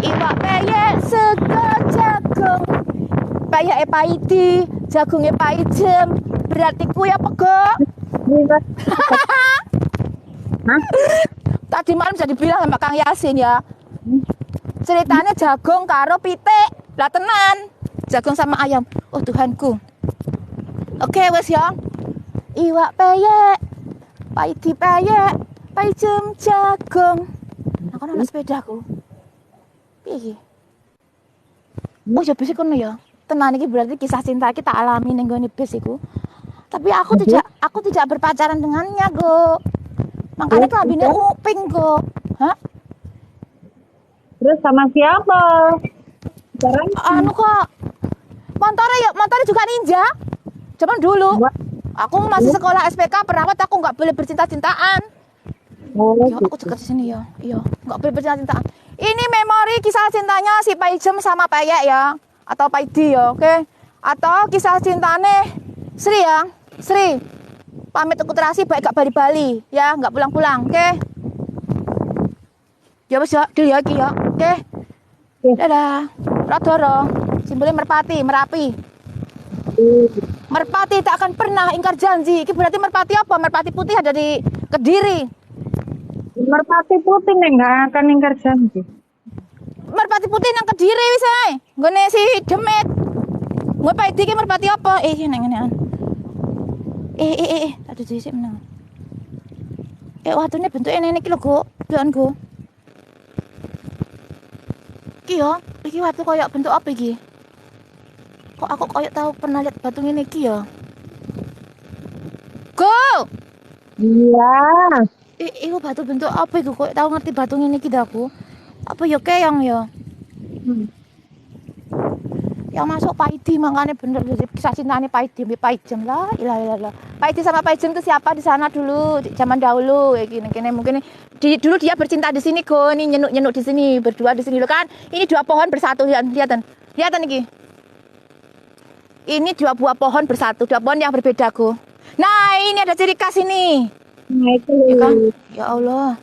Iwak peyek sego jagung. Peyek Pak Idi, jagungnya Pak Ijem. Berarti ku ya pego. Tadi malam jadi bilang sama Kang Yasin ya. Ceritanya jagung karo pitik. Lah tenan. Jagung sama ayam. Oh Tuhanku. Oke wes ya. Iwak peyek. Pak Idi peyek. Pak Ijem jagung. Aku ana sepedaku. Piye iki? Oh ya bis kono ya. Tenan iki berarti kisah cinta kita alami ning gone bis iku. Tapi aku tidak berpacaran dengannya, Go. Makanya kelambine uping, Go. Hah? Terus sama siapa? Sekarang Anu kok. Motornya juga ninja. Zaman dulu. Aku masih sekolah SPK perawat, aku nggak boleh bercinta-cintaan. Ya, aku dekat di sini ya. Iya, nggak boleh bercinta-cintaan. Ini memori kisah cintanya si Pak Ijem sama Peyek ya, atau Pak Idi ya, oke? Atau kisah cintane Sri ya. Sri, pamit aku terasi baik gak bali-bali ya, nggak pulang-pulang, oke? Ya wes ya, deal ya iki ya, oke? Dadah. Radoro, simbolnya merpati, merapi. Merpati tak akan pernah ingkar janji. Ini berarti merpati apa? Merpati putih ada di Kediri. merpati putih nih nggak akan ingkar janji. Merpati putih nang Kediri wis ae. Nggone si Demet. Ngono Pak Idi ki merpati apa? Nang ngenean. Aduh dhisik menang. Watune bentuke ngene iki lho, Go. Delon, Go. Iki yo, iki watu koyo bentuk apa iki? Kok aku koyo tahu pernah lihat batu ngene iki ya? Go! Iya. Iku batu bentuk apa iku? Kok tahu ngerti batu ngene iki aku? Apa ya keong ya? Yang masuk Pak Idi makanya bener dari kisah cintanya Pak Idi, Pak Ijem lah, ilah. Pak Idi sama Pak Ijem itu siapa di sana dulu, di zaman dahulu, kayak gini mungkin dulu dia bercinta di sini, Go, nih nyenuk di sini, berdua di sini lo kan, ini 2 pohon bersatu, lihatan iki. Ini 2 buah pohon bersatu, 2 pohon yang berbeda, Go. Nah ini ada ciri khas ini. Nah itu. Ya kan? Ya Allah.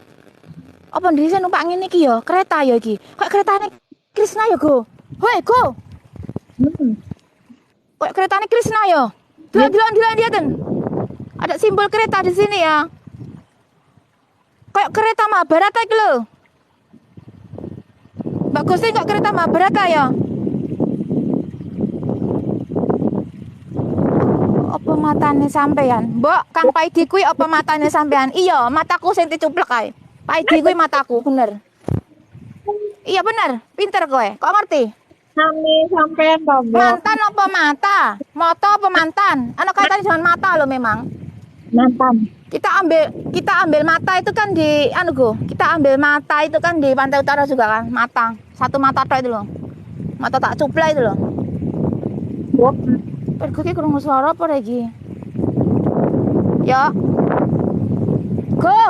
Apa ndise numpak ngene iki ya? Kereta ya iki. Kok keretane Krisna ya, Go? Hoi, Go. Kok keretane Krisna ya? Delon lihaten. Ada simbol kereta di sini ya. Kayak kereta Mahabharata iki lho. Bagus sih kok kereta Mahabharata ya. Apa matane sampean? Mbok, Kang Paidi kuwi apa matane sampean? Iya, mataku sing dicuplek kae. Paidi kuwi mataku, bener. Iya bener, pinter kowe. Kok ngerti? Sampean to, Mbok. Mantan apa mata? Moto apa mantan? Anak kaitannya dengan mata lo memang. Mantan. Kita ambil mata itu kan di kita ambil mata itu kan di Pantai Utara juga kan, mata. Satu mata tok itu loh. Mata tak cuplai itu loh. Pergo ki krungu suara apa lagi? Ya. Go.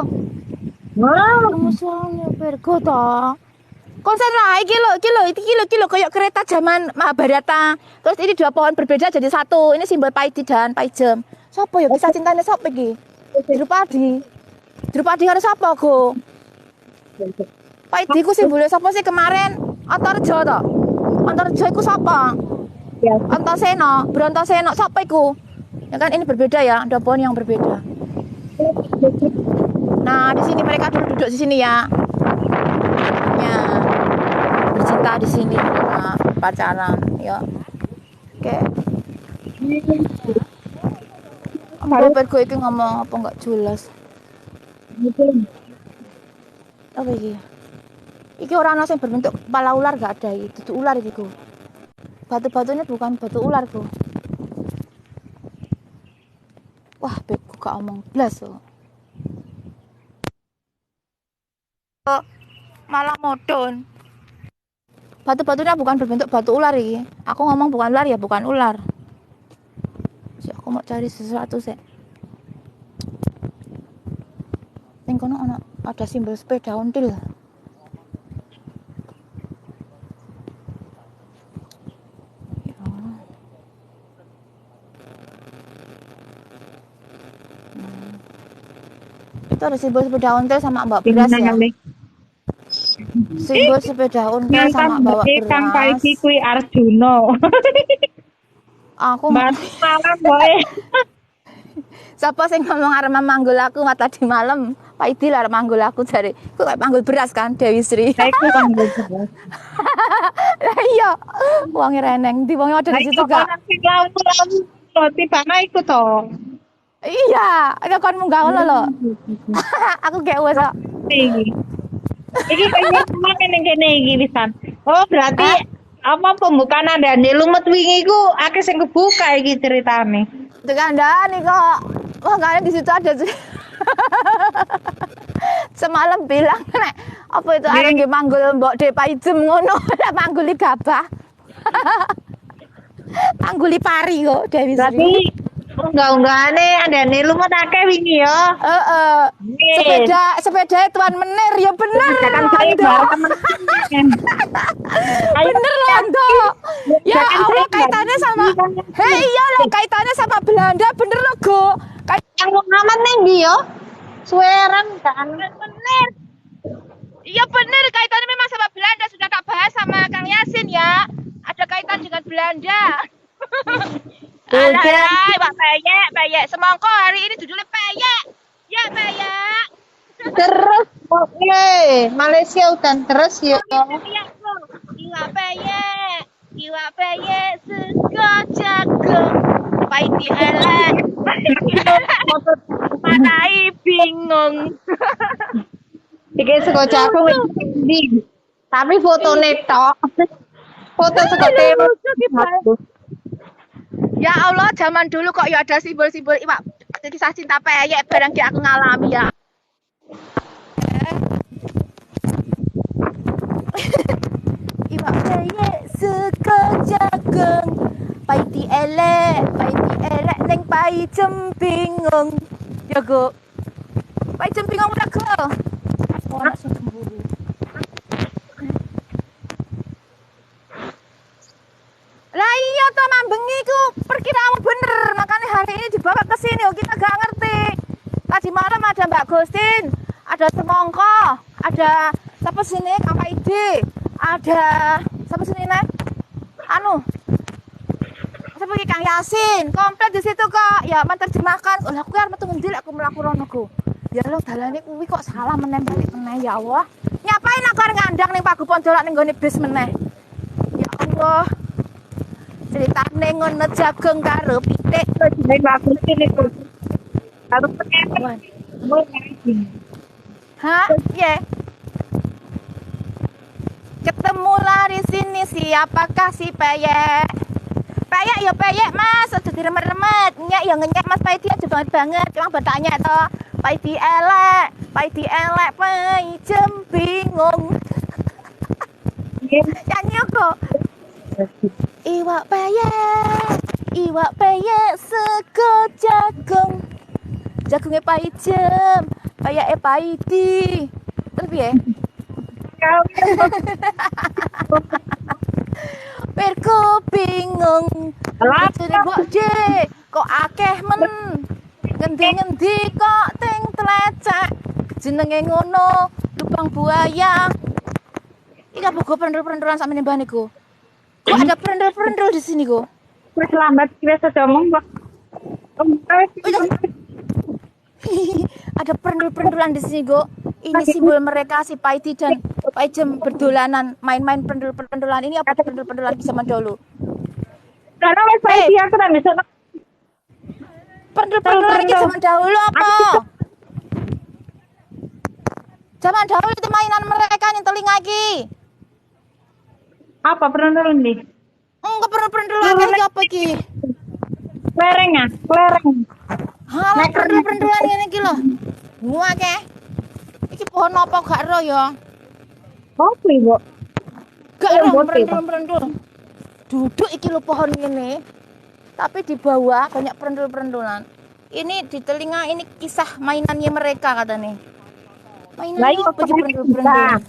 Wah, Krungu suaranya Pergo to. Konsen lah, iki lo kayak kereta zaman Mahabharata. Terus ini dua pohon berbeda jadi satu. Ini simbol Paidi dan Paijem. Sopo ya kisah cintanya sopo iki? Drupadi. Drupadi karo sapa, Go? Paidi ku simbole sapa sih kemarin? Antareja to. Antareja iku sapa? ya. Antasena, Brontasena sapa iku? Ya kan ini berbeda ya, ada pohon yang berbeda. Nah, di sini mereka duduk di sini ya. Ya. Bercinta di sini mereka pacaran, ya. Oke. Apa gue iki ngomong apa enggak jelas. Apa iki? Iki orang ana sing berbentuk kepala ular gak ada iki, dudu ular iki, Go. Batu-batunya bukan batu ular, Go. Wah, bego gak omong blas kok. Malah modon. Batu-batunya bukan berbentuk batu ular iki. Aku ngomong bukan ular ya, bukan ular. Si aku mau cari sesuatu sih. Ning kono ada simbol sepeda ontil. Itu ada simbol sepeda ontel sama mbak beras ya. Simbol sepeda ontel sama bawa Kang beras. Paidi kuwi Arjuna. Aku Malam boy. siapa sing ngomong arep manggul aku mata di malam. Paidi lah arep manggul aku jare. Ku kayak manggul beras kan Dewi Sri. Saya ku panggil. Lah iya. Wonge reneng, di wonge ada di situ gak? Lawu-lawu roti bana iku to. Iya, ada kon munggah ngono lho. Aku kayak wes kok. Iki kayaknya cuma kene iki pisan. Oh, berarti apa pembukaan andane lumet wingi iku akeh sing kebuka iki ceritane. Tekandani kok. Wah, kalian di situ ada semalam bilang nek apa itu arep nggih manggul Mbok De Paijem ngono, mangguli gabah. Mangguli pari kok Dewi Sri. Berarti unggah-unggahane andane lumet akeh wingi ya. Heeh. Sepeda Tuan Menir ya bener. Kan saya Londo. Bener Londo. Ya Allah kaitannya sama hei iya loh kaitannya sama Belanda bener loh Go. Yang amat ning ndi yo? Suweran kan bener. Iya bener kaitannya memang sama Belanda sudah tak bahas sama Kang Yasin ya. Ada kaitan dengan Belanda. Alah, Pak peyek. Semongko hari ini judulnya peyek. Ya, peyek. Terus oke, Malaysia udah terus ya. Iwak peyek sego jagung. Paidi elek. Manai bingung. Iki sego jagung ndi? Tapi fotone tok. Foto sego temu. Ya Allah, zaman dulu kok ya ada simbol-simbol iwak kisah cinta peyek barang ki aku ngalami ya. Iwak peyek sego jagung. Paidi elek ning Paijem bingung. Ya Go. Paijem bingung ora Go. Ora sing cemburu. Lah iya toh mambengi ku perkiraanmu bener, makanya hari ini dibawa ke sini kita gak ngerti. Tadi malam ada Mbak Gustin, ada Semongko, ada siapa sini Kang Paidi, ada siapa sini Nek? Siapa lagi Kang Yasin, komplit di situ kok. Ya menerjemahkan. Oh, aku arep metu ngendi aku mlaku rono ku. Ya lo dalane kuwi kok salah meneh balik meneh ya Allah. Nyapain aku arep ngandang ning Pagupon dolak ning gone bis meneh. Ya Allah. Ceritane ngono jagung karo pitik. Jadi bagus ini tuh. Harus pakai Hah? Iya. Paidi, apakah si peyek? Peyek ya peyek mas, udah diremet-remet. Nyak ya ngenyek mas Paidi aja banget. Cuma bertanya toh, Paidi elek, Paidi bingung. Nyanyi kok. Iwak peyek sego jagung. Jagungnya paijem, peyeknya Paidi. Terus piye? Perku bingung. Jadi kok kok akeh men. Ngendi-ngendi kok ting telecek. Jenenge ngono, lubang buaya. Iki apa go perendel-perendelan sak menembah niku? Kok ada perendel-perendel di sini kok? Wis lambat wis aja omong kok. Ada perendel-perendelan di sini kok. Ini simbol mereka si Paidi dan Paijem berdolanan main-main perendel-perendelan. Ini apa perendel-perendelan zaman dulu? Karena wis Paidi aku tak bisa Perendel-perendelan ini zaman dahulu apa? Zaman dahulu itu mainan mereka yang telinga iki. apa perendel nih? Enggak perendel-perendelan iki apa iki? Kelereng ya, kelereng. Halah perendel-perendelan ngene iki lho. Gua akeh. Iki pohon apa gak ero ya? Apa ibu? Gak ero perendel-perendel. Duduk iki lho pohon ngene. Tapi di bawah banyak perendel-perendelan. Ini di telinga ini kisah mainannya mereka katanya. Mainannya apa iki perendel-perendelan?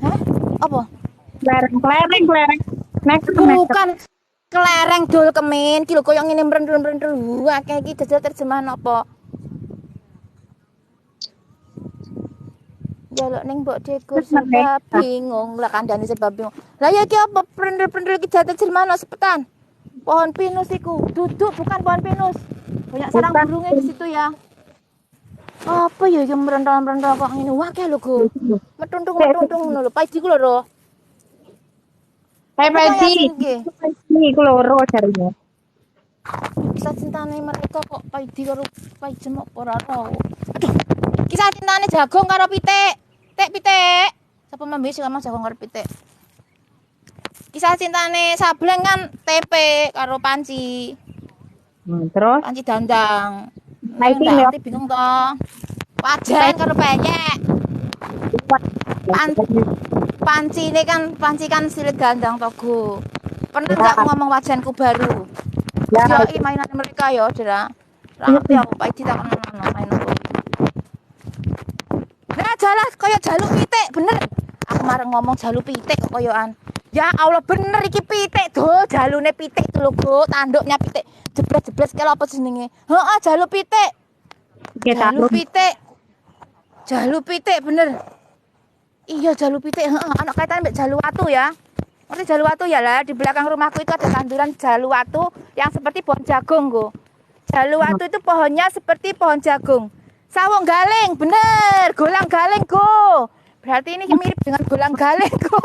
Hah? Apa? Kelereng. Bukan kelereng dol kemin. Ki lho koyo ngene merendel-merendel. Wah, kayak iki jajal terjemahan apa? Jaluk ning mbok deku sebab bingung lah kandhane sebab bingung. Lah ya iki apa perendel-perendel iki jajal terjemahan sepetan. Pohon pinus iku. Duduk bukan pohon pinus. Banyak sarang burungnya di situ ya. Apa ya iki merendel-merendel kok ngene. Wah, kayak lho go. Metuntung ngono lho. Paidi ku lho, Ro. Paidi ku loro jarine. Kisah cintane mereka kok Paidi karo Paijem kok ora tau. Aduh. Kisah cintane jagung karo pitik. Pitik. Sapa mambe sing ngomong jagung karo pitik? Kisah cintane Sableng kan tempe karo panci. Terus Panci dandang. Paidi ya. Bingung toh. Wajan karo peyek. Panci kan silit gandang togo. Pernah nggak aku ngomong wajanku baru? Ya, Yo mainan mereka yo, Dra. Ngerti aku Paidi tak kenal main apa. Nah, jelas kaya jaluk pitik, bener. Aku mareng ngomong jaluk pitik kok koyoan. Ya Allah bener iki pitik do, jalune pitik itu lho, Go. Tanduknya pitik. Jebret-jebret kaya apa jenenge? Heeh, jaluk pitik. Jaluk pitik bener. Iya jaluk pitik, heeh, ana kaitannya mbek jalu watu ya. Ngerti jalu watu ya lah, di belakang rumahku itu ada tanduran jalu watu yang seperti pohon jagung, Go. Jalu watu itu pohonnya seperti pohon jagung. Sawung galing, bener, golang galing, Go. Berarti ini mirip dengan golang galing, Go.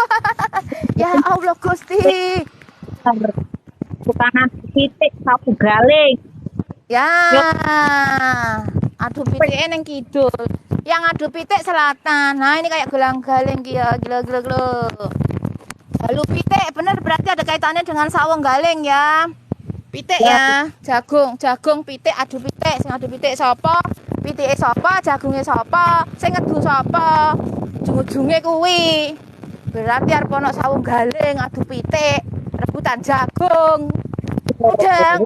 Ya Allah Gusti. bukan pitik sawung galing. Ya. Aduh pitik neng kidul. Yang adu pitik selatan. Nah, ini kayak golang galing ki ya, gila. Jalu pitik, bener berarti ada kaitannya dengan sawung galing ya. Pitik ya, jagung pitik adu pitik, sing adu pitik sapa? Pitike sapa? Jagunge sapa? Sing ngedu sapa? Ujung-ujunge kuwi. Berarti arep ana sawung galing adu pitik, rebutan jagung. Mudeng.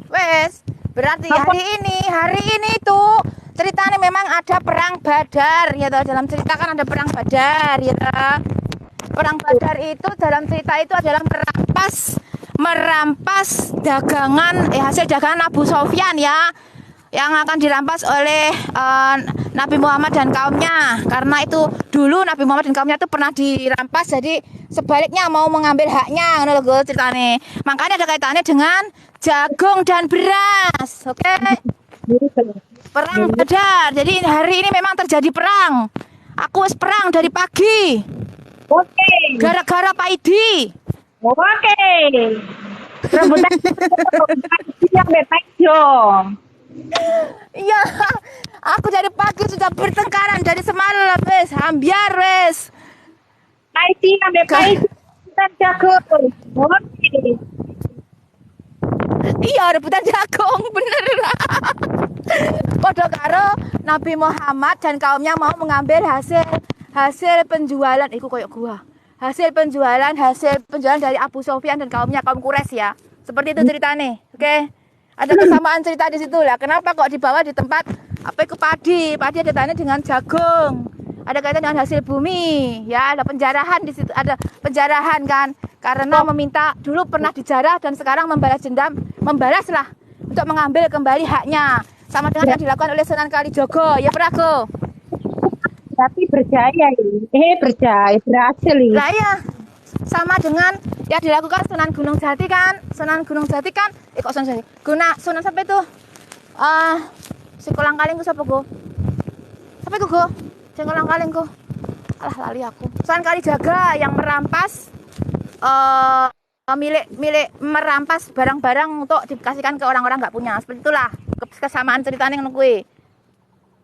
Wes, berarti hari ini tuh ceritanya memang ada perang Badar ya toh, dalam cerita kan ada perang Badar ya toh. Perang Badar itu dalam cerita itu adalah merampas dagangan hasil dagangan Abu Sofyan ya, yang akan dirampas oleh Nabi Muhammad dan kaumnya. Karena itu dulu Nabi Muhammad dan kaumnya itu pernah dirampas, jadi sebaliknya mau mengambil haknya ngono lho ceritane. Makanya ada kaitannya dengan jagung dan beras. Oke. Perang Badar. Jadi hari ini memang terjadi perang. Aku wis perang dari pagi. Oke. Gara-gara Paidi. Oke. Rebutan yang betek yo. Iya. Aku dari pagi sudah bertengkaran dari semalam wes, ambiar wes. Paiti ambil paiti. Kita jago. Oke. Iya, rebutan jagung, bener. Padha karo Nabi Muhammad dan kaumnya mau mengambil hasil penjualan iku koyok gua. Hasil penjualan dari Abu Sofyan dan kaumnya, kaum Quraisy ya. Seperti itu ceritanya. Oke. Ada kesamaan cerita di situ lah. Kenapa kok dibawa di tempat apa itu padi? Padi ada kaitannya dengan jagung. Ada kaitan dengan hasil bumi, ya, ada penjarahan di situ, ada penjarahan kan. Karena meminta dulu pernah dijarah dan sekarang membalaslah untuk mengambil kembali haknya. Sama dengan yang dilakukan oleh Sunan Kalijogo, ya Prago. Tapi berjaya ini. Berhasil ini. Lah iya. Sama dengan yang dilakukan Sunan Gunung Jati kan. Sunan Jati. Sunan sampai tuh. Si kolang kalingku siapa go? Sampai go? Si kolang kalingku. Alah lali aku. Sunan Kalijaga yang merampas milik merampas barang-barang untuk dikasihkan ke orang-orang nggak punya. Seperti itulah kesamaan ceritanya ngono kuwi.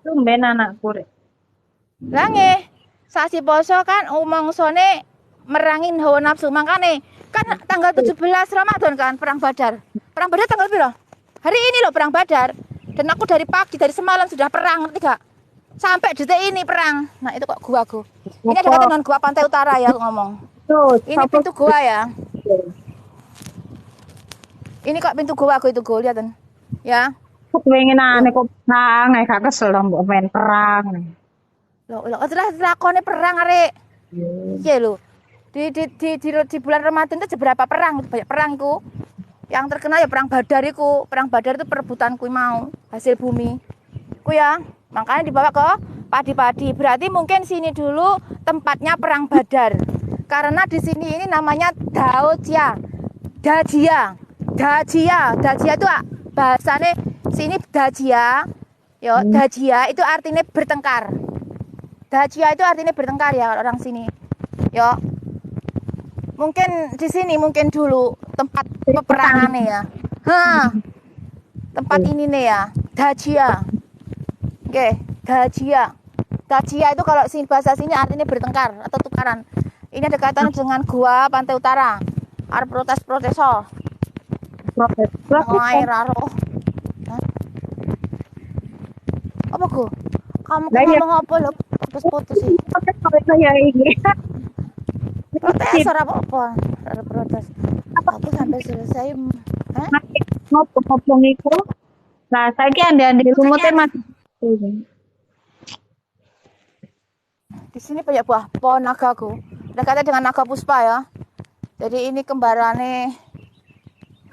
Tumben anakku rek. Lah nggih, sasi poso kan umangsane merangin hawa nafsu. Makane kan tanggal 17 Ramadan kan perang Badar. Perang Badar tanggal piro? Hari ini loh perang Badar. Dan aku dari pagi dari semalam sudah perang, ngerti gak? Sampai detik ini perang. Nah, itu kok gua. Ini ada kaitan dengan gua Pantai Utara ya aku ngomong. Tuh, Ini pintu gua ya. Ini kok pintu gua aku itu gua lihatin. Ya. aku pengen aneh kok perang, gak kesel dong mbok main perang. Loh, lakone perang arek. Iya lho. Di bulan Ramadan itu berapa perang? Banyak perang ku. Yang terkenal ya perang Badar iku. Perang Badar itu perebutan ku mau hasil bumi. Ku ya. Makanya dibawa ke padi-padi. Berarti mungkin sini dulu tempatnya perang Badar. Karena di sini ini namanya Dajia. Dajia itu bahasane sini Dajia. Yo, Dajia itu artinya bertengkar. Dajia itu artinya bertengkar ya orang sini. Yo. Mungkin di sini mungkin dulu tempat peperangannya ya. Tempat ini nih ya, Dajia. Oke, Dajia. Dajia itu kalau sini bahasa sini artinya bertengkar atau tukaran. Ini ada kaitan dengan gua Pantai Utara. Arep protes-protes. Protes. Air aro. Apa gua? Kamu ngomong apa lo? Putus-putus sih. Protes saya ini. Protes ora apa-apa. Ora protes. Aku sampai selesai. Ngomong iku. Nah, saiki ande-ande lumute mati. Di sini banyak buah pohon nagaku. Ada kaitan dengan naga puspa ya. Jadi ini kembarane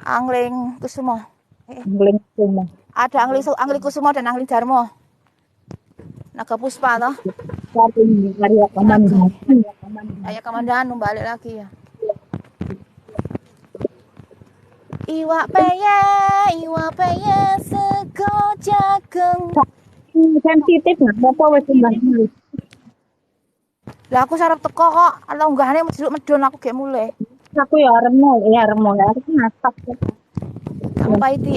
Angling Kusumo. Angling Kusumo. Ada Angling Kusumo dan Angling Darmo. Naga puspa toh. Karya komandan. Ayah komandan balik lagi ya. Iwak peye sego jagung. Sensitif nggak apa-apa wis mbah. Lah aku sarep teko kok, ala unggahane jeruk medon aku gek mulai. Aku ya remo ya aku masak. Kang Paiti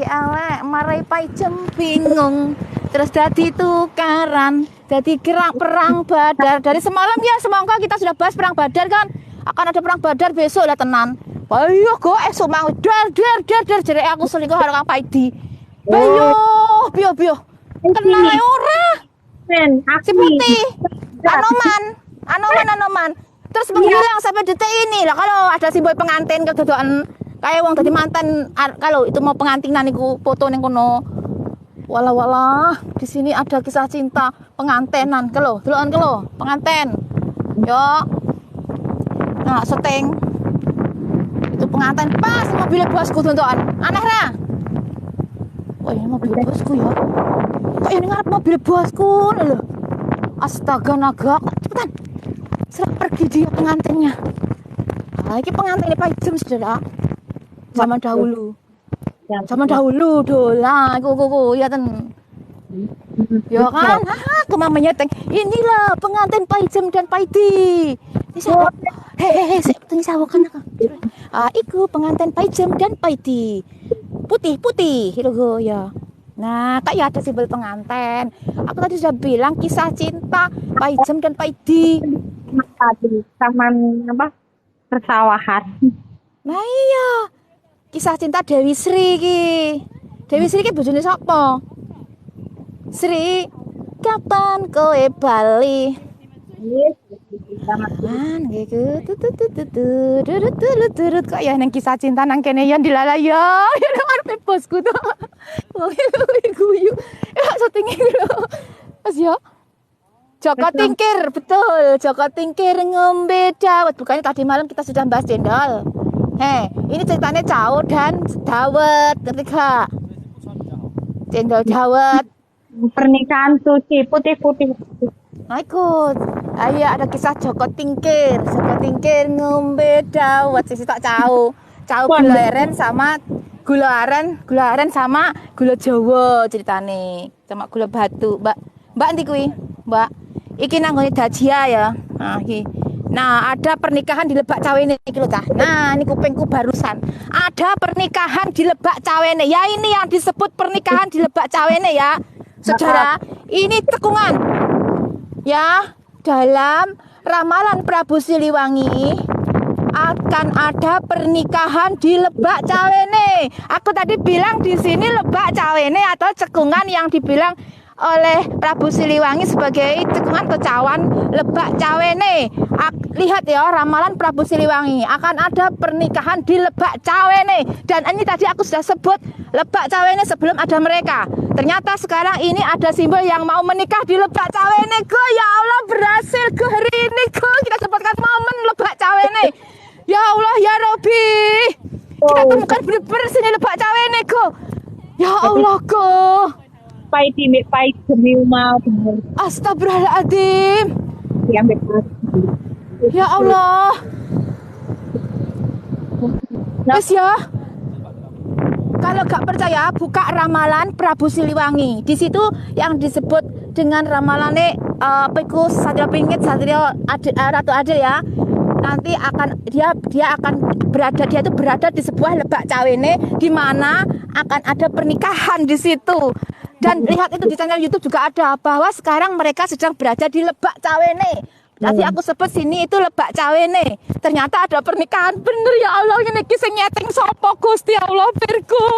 elek, marai Paijem bingung. Terus dadi tukaran, dadi gerak perang Badar. Dari semalam ya, semangka kita sudah bahas perang Badar kan. Akan ada perang Badar besok lah tenan. Ayo go esuk mau dar jere aku selingkuh karo Kang Paiti. Ayo, biyo. Kenal ora? Men, Si putih. Anoman. Terus menghilang sampai detik ini lah. Kalau ada simbol pengantin kedodokan kayak wong dadi mantan, kalau itu mau pengantinan iku foto ning kono. Walah, di sini ada kisah cinta pengantenan. Delokan penganten. Yo. Nah, setting. Itu pengantin pas mobil bosku tontonan. Aneh ra? Oh, ini mobil bosku ya. Kok ini ngarep mobil bosku lho. Astaga naga, cepetan. Serap pergi dia pengantinnya. Nah, ini pengantinnya Paijem saudara. Zaman dahulu dola aku ya ten. Ya kan? Aku mau menyeteng. Inilah pengantin Paijem dan Paiti. Hehehe, saya tanya sawakan aku. Iku pengantin Paijem dan Paiti. Putih lho ya. Nah, kak ya ada simbol pengantin. Aku tadi sudah bilang kisah cinta Pak Ijem dan Pak Idi. Tadi taman apa? Persawahan. Nah iya, kisah cinta Dewi Sri ki. Dewi Sri ki bojone sapa? Sri, kapan kowe bali? Man, gitu, turut kok ya neng kisah cinta nang kene yang dilala ya, ya nang arepe bosku tuh, wong guyu, ya syuting lho, mas ya, Joko Tingkir, betul, Joko Tingkir ngombe dawet, bukannya tadi malam kita sudah bahas cendol, ini ceritanya Cao dan dawet, ngerti gak? Cendol dawet. Pernikahan suci putih-putih. Nah ikut. Ayo ada kisah Joko Tingkir. Joko Tingkir ngombe dawet sisi tak Cao. Cao gula aren sama gula aren sama gula Jawa ceritane. Sama gula batu. Mbak nanti kuwi. Mbak. Iki nanggone dajia ya. Nah iki. Nah, ada pernikahan di Lebak Cawene iki lho, Cah. Nah, ini kupingku barusan. Ada pernikahan di Lebak Cawene. Ya ini yang disebut pernikahan di Lebak Cawene ya. Saudara, ini tekungan. Ya, dalam ramalan Prabu Siliwangi akan ada pernikahan di Lebak Cawene. Aku tadi bilang di sini Lebak Cawene atau cekungan yang dibilang oleh Prabu Siliwangi sebagai cekungan atau cawan Lebak Cawene. Lihat ya ramalan Prabu Siliwangi akan ada pernikahan di Lebak Cawene. Dan ini tadi aku sudah sebut Lebak Cawene sebelum ada mereka. Ternyata sekarang ini ada simbol yang mau menikah di Lebak Cawene. Go ya Allah berhasil go hari ini go kita dapatkan momen Lebak Cawene. Ya Allah ya Robi. Kita temukan bener-bener sini Lebak Cawene go. Ya Allah go. Pai demi mau bener. Astagfirullahaladzim. Diambil. Ya Allah. Wes ya. Kalau gak percaya buka ramalan Prabu Siliwangi. Di situ yang disebut dengan ramalannya Peku Satrio Pingit Satrio Ratu Adil ya. Nanti akan dia itu berada di sebuah Lebak Cawene di mana akan ada pernikahan di situ. Dan lihat itu di channel YouTube juga ada bahwa sekarang mereka sedang berada di Lebak Cawene. Tadi aku sebut sini itu Lebak Cawene. Ternyata ada pernikahan bener ya Allah ini kisah nyeting sopo Gusti Allah Virgo.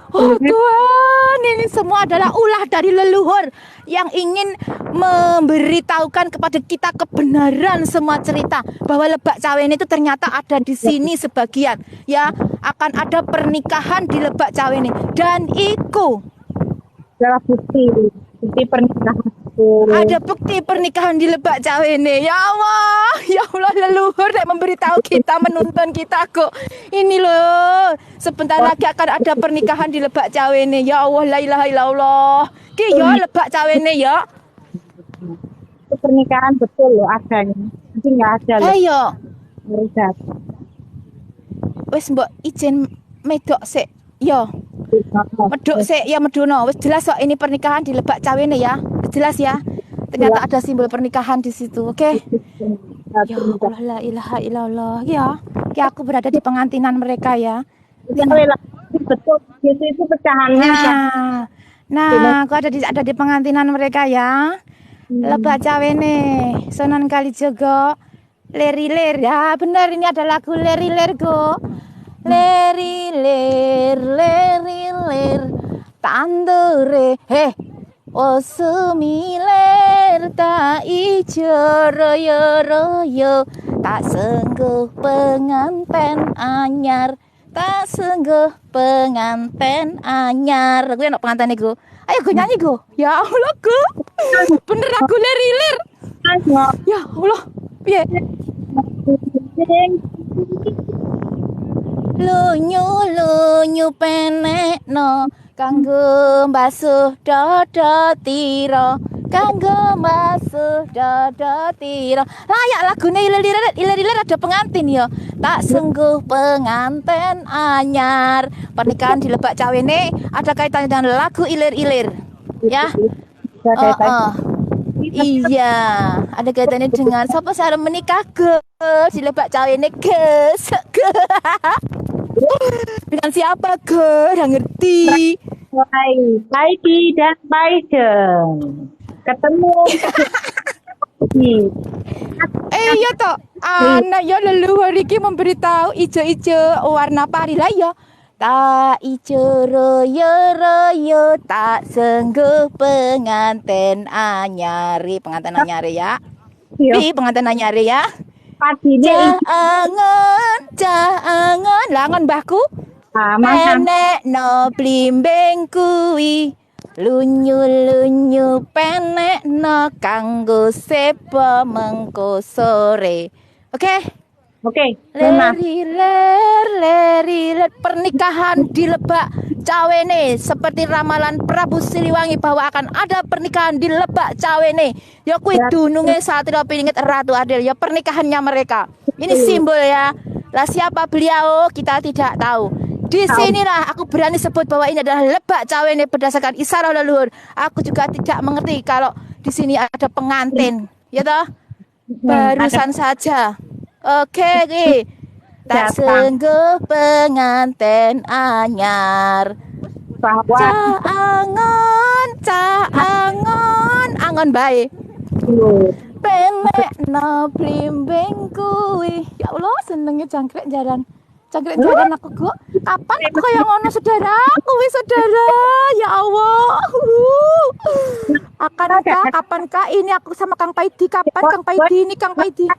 Oh Tuhan, ini semua adalah ulah dari leluhur yang ingin memberitahukan kepada kita kebenaran semua cerita bahwa Lebak Cawene itu ternyata ada di sini sebagian. Ya, akan ada pernikahan di Lebak Cawene dan iku adalah bukti pernikahan. Ada bukti pernikahan di Lebak Cawene. Ya Allah leluhur yang memberitahu kita, menuntun kita kok. Ini loh, sebentar lagi akan ada pernikahan di Lebak Cawene. Ya Allah, la ilaha illallah. Ki ya Lebak Cawene ya. Pernikahan betul loh adanya. Nanti nggak ada loh. Ayo. Meridat. Wes mbok izin medok sik. Ya. Medok sik ya medono. Wes jelas kok ini pernikahan di Lebak Cawene ya. Jelas ya. Ternyata ada simbol pernikahan di situ. Oke. Ya Allah la ilaha illallah. Ya. Ya aku berada di pengantinan mereka ya. Betul. Itu pecahannya. Nah, aku ada di pengantinan mereka ya. Lebak Cawene, Sunan Kalijogo, Leri-ler. Ya, benar ini ada lagu Leri-ler go. Leri-ler, tandure. Oh sumiler tak ijo royo tak sengguh penganten anyar. Tak sengguh penganten anyar. Gue enak pengantin gue. Ayo gue nyanyi gue. Ya Allah gue. Bener aku lir. Ya Allah. Piye? Lunyu penekno kanggo mbasuh dada tira. Kanggo mbasuh dada tira. Layak lagune ilir-ilir ada pengantin ya. Tak sungguh penganten anyar. Pernikahan di Lebak Cawene ada kaitannya dengan lagu ilir-ilir. Ya. Iya, ada kaitannya dengan siapa saya menikah guys di Lebak Cawene guys. Dengan siapa guys? Nggak ngerti. Baiki dan Baideng ketemu di Iya toh, anak ya leluhur iki memberitahu ijo-ijo warna pari lah ya. Tak ijo royo tak sengguh penganten anyari ya. Pi penganten anyari ya. padine Jangan langon mbahku. Mas Penek no blimbing kuwi. Lunyu penek no kanggo sepo mengko sore. Oke? Oke, Mas. Leri pernikahan di Lebak Cawene seperti ramalan Prabu Siliwangi bahwa akan ada pernikahan di Lebak Cawene. Ya kuwi dununge Satrio Piningit Ratu Adil ya pernikahannya mereka. Ini simbol ya. Lah siapa beliau kita tidak tahu. Di sinilah aku berani sebut bahwa ini adalah Lebak Cawene berdasarkan isyarat leluhur. Aku juga tidak mengerti kalau di sini ada pengantin, ya toh? Barusan saja. Oke. Tak sengguh pengantin anyar. Bahwa Angon bae. Penek no blimbing kuwi. Ya Allah senengnya jangkrik jaran. Cangkrik jaran aku kok. Kapan aku kayak ngono saudaraku wis saudara. Ya Allah. Kapankah ini aku sama Kang Paidi? Kapan Kang Paidi ini Kang Paidi?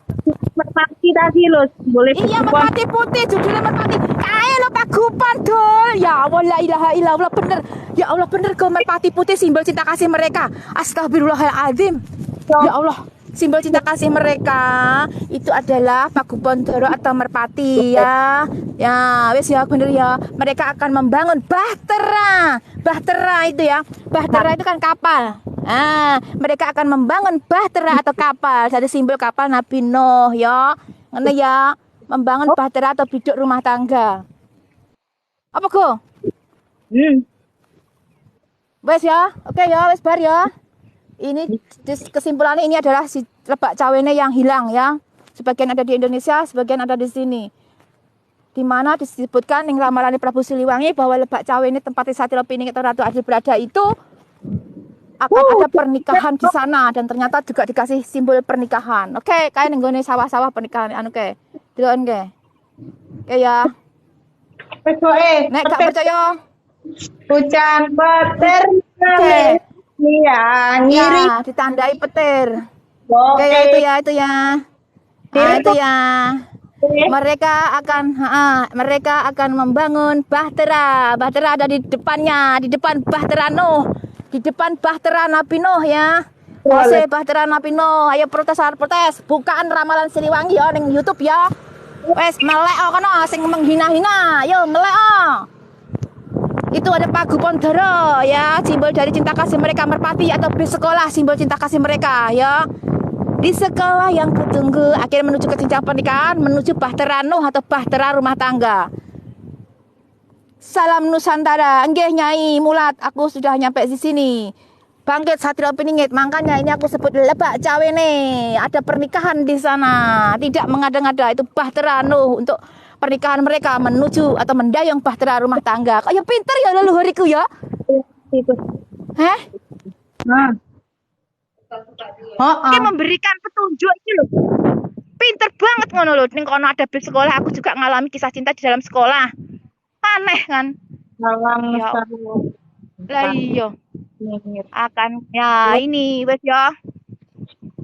merpati tadi loh, boleh Iya merpati putih judulnya merpati. Kayak lo Pagupan dol. Ya Allah la ilaha illallah bener. Ya Allah bener kok merpati putih simbol cinta kasih mereka. Astagfirullahaladzim. Ya Allah. Simbol cinta kasih mereka itu adalah Paguban Doro atau merpati ya. Ya, wes ya bener ya. Mereka akan membangun bahtera. Bahtera itu ya. Bahtera itu kan kapal. Mereka akan membangun bahtera atau kapal. Jadi simbol kapal Nabi Nuh ya. Ngene ya, membangun bahtera atau biduk rumah tangga. Apa go? Wes ya. Oke ya, wes bar ya. Ini kesimpulannya ini adalah si Lebak Cawene yang hilang ya. Sebagian ada di Indonesia, sebagian ada di sini. Di mana disebutkan yang ramalan Prabu Siliwangi bahwa Lebak Cawene tempat Satrio Piningit atau Ratu Adil berada itu akan ada pernikahan di sana dan ternyata juga dikasih simbol pernikahan. Oke, kayak nenggone sawah-sawah pernikahan anu ke. Delon ke. Oke ya. Nek gak percaya hujan petir. Iya, ngiri. Ya, ditandai petir. Oke, itu ya. Itu ya. Mereka akan membangun bahtera. Bahtera ada di depannya, di depan bahtera Nuh, di depan bahtera Nabi Nuh ya. Ose bahtera Nabi Nuh, ayo protes. Bukaan ramalan Siliwangi ya ning YouTube ya. Wes melek kono sing menghina-hina. Yo melek. Itu ada Paguban Doro ya, simbol dari cinta kasih mereka merpati atau bis sekolah simbol cinta kasih mereka ya. Di sekolah yang kutunggu akhirnya menuju ke jenjang pernikahan, menuju bahtera Nuh atau bahtera rumah tangga. Salam Nusantara, nggih Nyai Mulat, aku sudah nyampe di sini. Bangkit Satrio Piningit, makanya ini aku sebut Lebak Cawene. Ada pernikahan di sana, tidak mengada-ngada, itu bahtera Nuh untuk pernikahan mereka menuju atau mendayung bahtera rumah tangga. Kayak pinter ya leluhuriku ya. Itu. Heh? Dia memberikan petunjuk ini loh. Pinter banget ngono loh. Ning kono ada bis sekolah, aku juga ngalami kisah cinta di dalam sekolah. Aneh kan? Dalam Ya. Lah iya. Akan ya ini wes ya.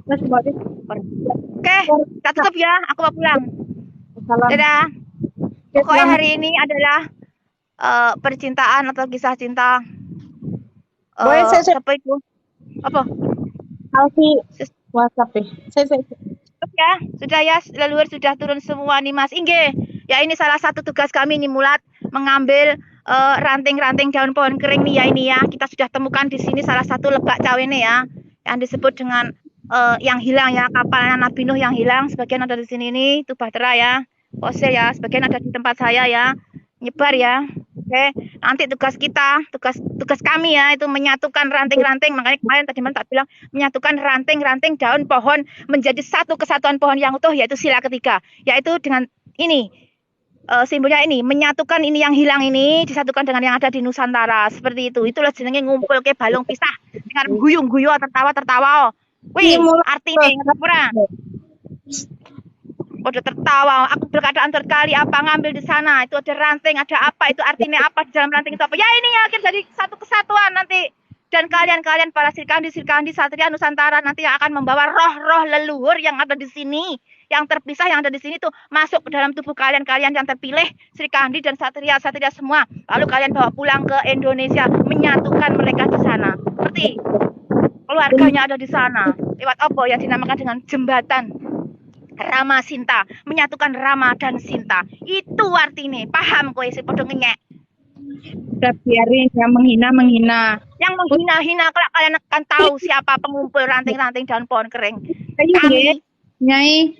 Oke, kita tutup ya. Aku mau pulang. Dadah. Pokoknya hari ini adalah percintaan atau kisah cinta. Siapa itu? Apa? Alfi WhatsApp Ya, sudah ya, leluhur sudah turun semua nih Mas Ingge. Ya ini salah satu tugas kami nih Mulat mengambil ranting-ranting daun pohon kering nih ya ini ya. Kita sudah temukan di sini salah satu Lebak Cawene ya, yang disebut dengan yang hilang ya, kapalnya Nabi Nuh yang hilang. Sebagian ada di sini nih, itu bahtera ya. Fosil ya, sebagian ada di tempat saya ya, nyebar ya. Oke, nanti tugas kita, tugas kami ya, itu menyatukan ranting-ranting. Makanya kemarin tadi tak bilang menyatukan ranting-ranting daun pohon menjadi satu kesatuan pohon yang utuh, yaitu sila ketiga, yaitu dengan ini simbolnya ini menyatukan ini yang hilang ini disatukan dengan yang ada di Nusantara seperti itu. Itulah jenenge ngumpul ke balung pisah dengan guyung-guyu tertawa-tertawa. Wih, artinya ngerti ora? Udah tertawa, aku berkeadaan terkali apa ngambil di sana, itu ada ranting, ada apa, itu artinya apa di dalam ranting itu apa, ya ini yakin jadi satu kesatuan nanti, dan kalian para Srikandi Satria Nusantara nanti yang akan membawa roh-roh leluhur yang ada di sini, yang terpisah yang ada di sini tuh masuk ke dalam tubuh kalian yang terpilih, Srikandi dan Satria semua, lalu kalian bawa pulang ke Indonesia, menyatukan mereka di sana, ngerti? Keluarganya ada di sana, lewat apa yang dinamakan dengan jembatan Rama Sinta, menyatukan Rama dan Sinta. Itu artinya, paham kowe sing padha ngenyek. Udah biarin yang menghina. Yang menghina-hina kalau kalian akan tahu siapa pengumpul ranting-ranting daun pohon kering. Kami, Nyai.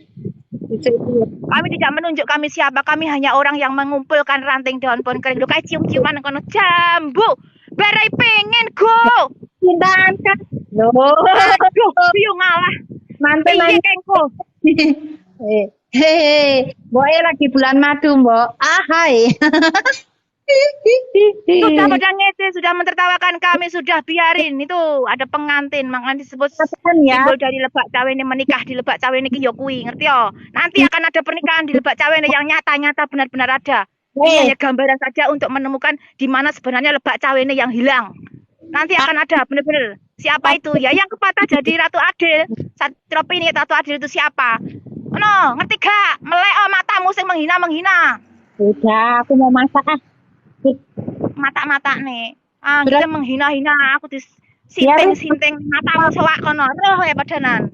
Kami tidak menunjuk kami siapa, kami hanya orang yang mengumpulkan ranting daun pohon kering. Lu kayak cium-ciuman kono jambu. Barai pengen go. Cintaan kan. Loh. Aduh, piye ngalah. Mantel kengko. Hehehe, Mbok lagi bulan madu, Mbok. Hai. Sudah pada ngece, sudah mentertawakan kami, sudah biarin. Itu ada pengantin, makanya disebut simbol dari Lebak Cawene, menikah di Lebak Cawene ki yo kuwi, ngerti yo? Nanti akan ada pernikahan di Lebak Cawene yang nyata-nyata benar-benar ada. Ini hanya gambaran saja untuk menemukan di mana sebenarnya Lebak Cawene yang hilang. Nanti akan ada benar-benar. Siapa itu? Ya yang kepatah jadi Ratu Adil. Satrop ini Ratu Adil itu siapa? No, ngerti gak? Melek matamu sing menghina-menghina. Udah, aku mau masak ah. Mata-mata nih. Kita menghina-hina aku sinting matamu sewak kono. Roh ya padanan.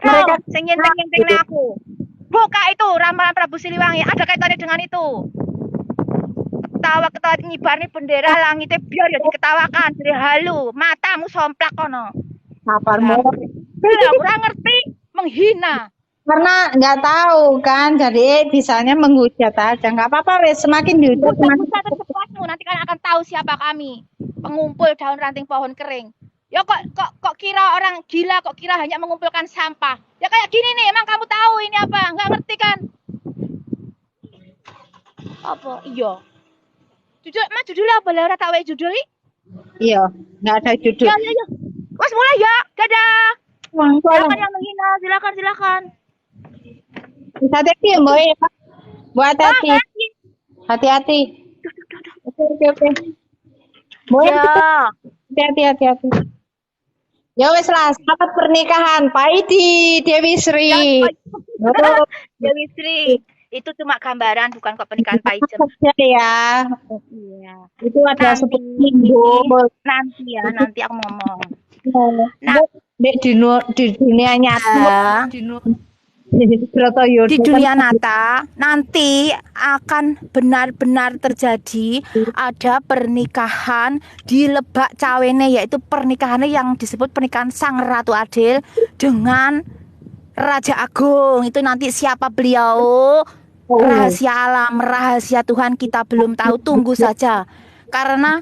Roh, sing nyenteng-nyenteng aku. Buka itu ramalan Prabu Siliwangi, ada kaitannya dengan itu. Ketawa nyibar nih bendera langitnya biar ya diketawakan dari halu, matamu somplak kono. Sabarmu. Kurang ngerti menghina. Karena nggak tahu kan, jadi bisanya menghujat aja. Nggak apa-apa, wes semakin dihujat semakin Cepatmu nanti kalian akan tahu siapa kami. Pengumpul daun ranting pohon kering. Ya kok kira orang gila, kok kira hanya mengumpulkan sampah. Ya kayak gini nih, emang kamu tahu ini apa? Nggak ngerti kan? Apa? Iya. Judulnya apa lah? Ora tak wae judul iki? Iya, nggak ada judul. Ya. Mas mulai ya. Dadah. Silakan yang menghina, silakan. Hati-hati ya, Mbak ya. Buat hati-hati. Oke. Mbak ya. Hati-hati. Ya wes lah, selamat pernikahan Pak Idi, Dewi Sri. Dewi Sri. Itu cuma gambaran, bukan kok pernikahan Pak Ijem. Ya. Iya. Itu ada seperti simbol. Nanti aku ngomong. Nah, di dunia nyata, di dunia nyata nanti akan benar-benar terjadi ada pernikahan di Lebak Cawene, yaitu pernikahannya yang disebut pernikahan Sang Ratu Adil dengan Raja Agung. Itu nanti siapa beliau, rahasia alam, rahasia Tuhan, kita belum tahu, tunggu saja. Karena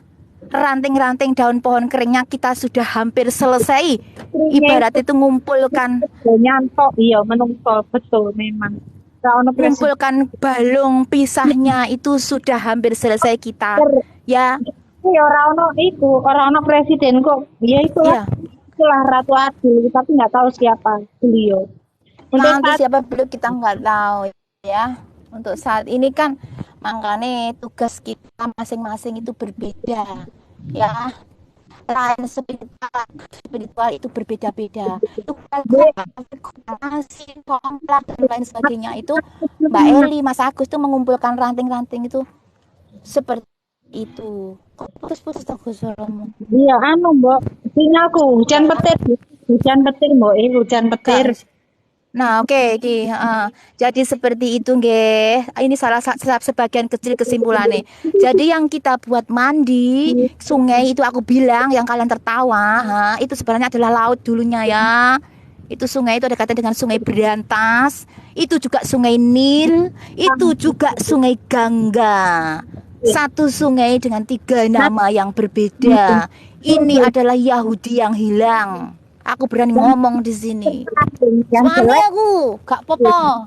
ranting-ranting daun pohon keringnya kita sudah hampir selesai. Ibarat itu ngumpulkan nyantok, iya menungso betul memang. Mengumpulkan balung pisahnya itu sudah hampir selesai kita. Ya. Ya orang presiden kok. Ya itulah Ratu Adil, tapi nggak tahu siapa beliau. Nanti siapa beliau kita nggak tahu ya. Untuk saat ini kan makanya tugas kita masing-masing itu berbeda ya. Lain spiritual itu berbeda-beda. Tugas masih komplek dan lain sebagainya itu Mbak Eli, Mas Agus itu mengumpulkan ranting-ranting itu seperti itu. Kok putus-putus aku suaramu? Iya Mbak, sinyalku hujan petir Mbak, hujan petir. Nah, oke. Jadi seperti itu nggih. Ini salah sebagian kecil kesimpulannya. Jadi yang kita buat mandi sungai itu aku bilang yang kalian tertawa, itu sebenarnya adalah laut dulunya ya. Itu sungai itu ada kaitan dengan Sungai Berantas, itu juga Sungai Nil, itu juga Sungai Gangga. Satu sungai dengan 3 nama yang berbeda. Ini adalah Yahudi yang hilang. Aku berani ngomong di sini. Suami aku, gak apa-apa.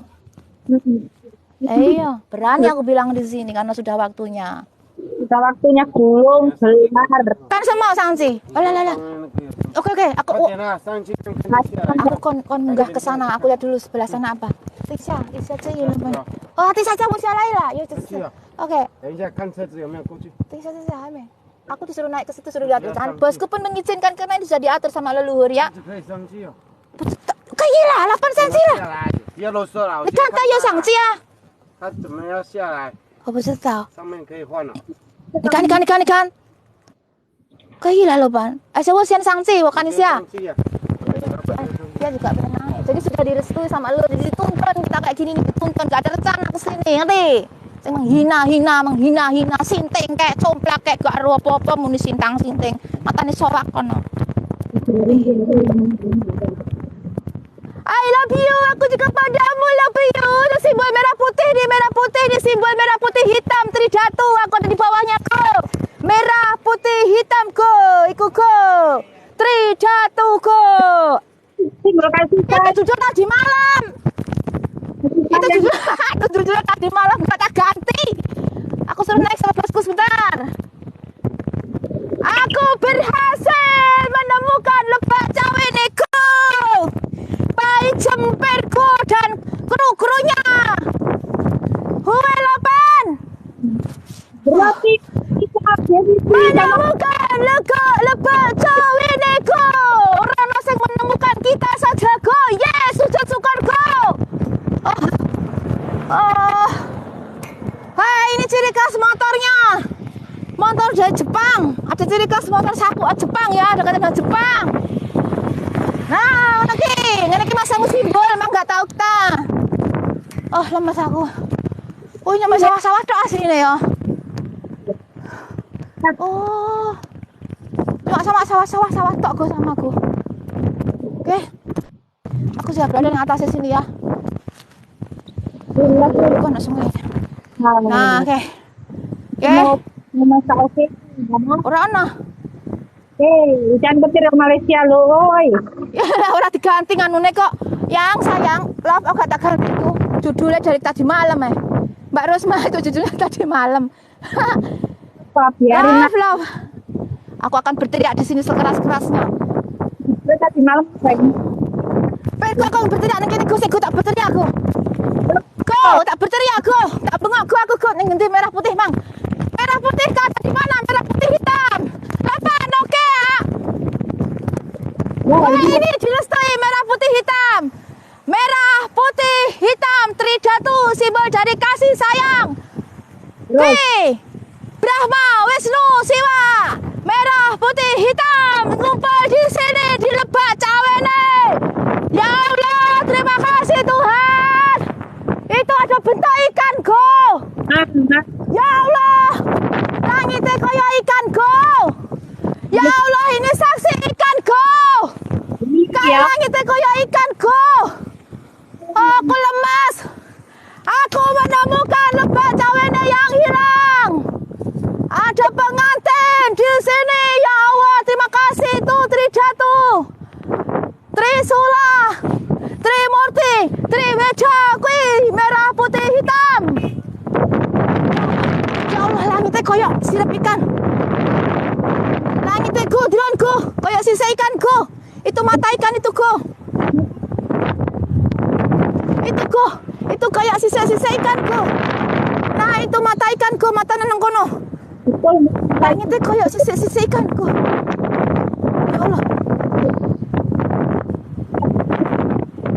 Iya, berani aku bilang di sini karena sudah waktunya. Sudah waktunya gulung gelar. Kan semua sanksi. Alah. Oke, aku kon munggah ke sana. Aku lihat dulu sebelah sana apa. Tisha这有没有？哦，Tisha我下来了，有Tisha。Oke. 等一下看车子有没有过去。 Tisha还没。Aku disuruh naik ke situ suruh lihat. Bosku pun mengizinkan karena itu sudah diatur sama leluhur ya. 可以上去哦。 可以啦，8 cm 了。下来，不要啰嗦了。你看它有相机啊？ 它怎么要下来？ 我不知道。 上面可以换了。 你看。可以了，老板。而且我先上机，我看一下。 Dia juga pernah. Jadi sudah direstui sama lo. Jadi dituntun kita kayak gini nih, dituntun gak ada rencana kesini, ngerti? Saya menghina, sinting kayak complak kayak gak ada apa-apa muni sintang sinting. Matanya sorak kono. I love you, aku juga padamu love you. Ada simbol merah putih di simbol merah putih hitam Tridatu. Aku ada di bawahnya ko. Merah putih hitam ko, iku ko. Tridatu ko. Simbol kasih Itu jujur tadi malam. Itu jujur tadi malam kata ganti. Aku suruh naik sama bosku sebentar. Aku berhasil menemukan lebak cawiniku. Pai jempirku dan kru-krunya. Huwe lopan. berarti kita Menemukan lebak cawiniku. Orang yang menemukan kita saja go. Yes, sujud syukur go. Hai, ini ciri khas motornya. Motor dari Jepang. Ada ciri khas motor sapu Jepang ya, dekat dengan Jepang. Nah, ini masamu simbol, emang nggak tahu kita. Oh, lemas aku. Oh, nyampe sawah-sawah tok aslinya ya. Oh, cuma sama sawah-sawah tok go sama aku. Oke, aku sudah berada di atas sini ya. Kok nak sungai? Nah, oke. Masak oke. Ora ana. Jangan petir Malaysia lo, oi. Ya ora diganti nganune kok. Yang sayang, love aku tak ganti itu. Judulnya dari tadi malam Mbak Rosma itu judulnya tadi malam. Biarin Love. Aku akan berteriak di sini sekeras-kerasnya. tadi malam Aku akan berteriak ning kene Gus, tak berteriak aku. Tak berteriak aku. Tak bengok aku ning ngendi merah putih, Mang. Merah putih kata di mana? Merah putih hitam. Lapan oke ya. Wah, ini direstui merah putih hitam. Merah putih hitam Tridatu, simbol dari kasih sayang. Oke. Brahma, Wisnu, Siwa. Merah putih hitam ngumpul di sini di Lebak Cawene. Ya Allah, terima kasih Tuhan. Itu ada bentuk ikan go. Ya Allah, langitnya kaya ikan go. Ya Allah, ini saksi ikan go. Langitnya kaya ikan go. Aku lemas. Aku menemukan Lebak Cawene yang hilang. Ada pengantin di sini. Ya Allah, terima kasih itu Tridatu, Trisula, Trimurti, Trimeja, kui merah putih hitam. Ya Allah, langitnya koyok sirip ikan. Langitnya go, drone go, koyok sisa ikan go. Itu mata ikan itu go. Itu go, itu kayak sisa-sisa ikan go. Nah itu mata ikan go, mata neneng kono. Langitnya koyok sisa-sisa ikan go.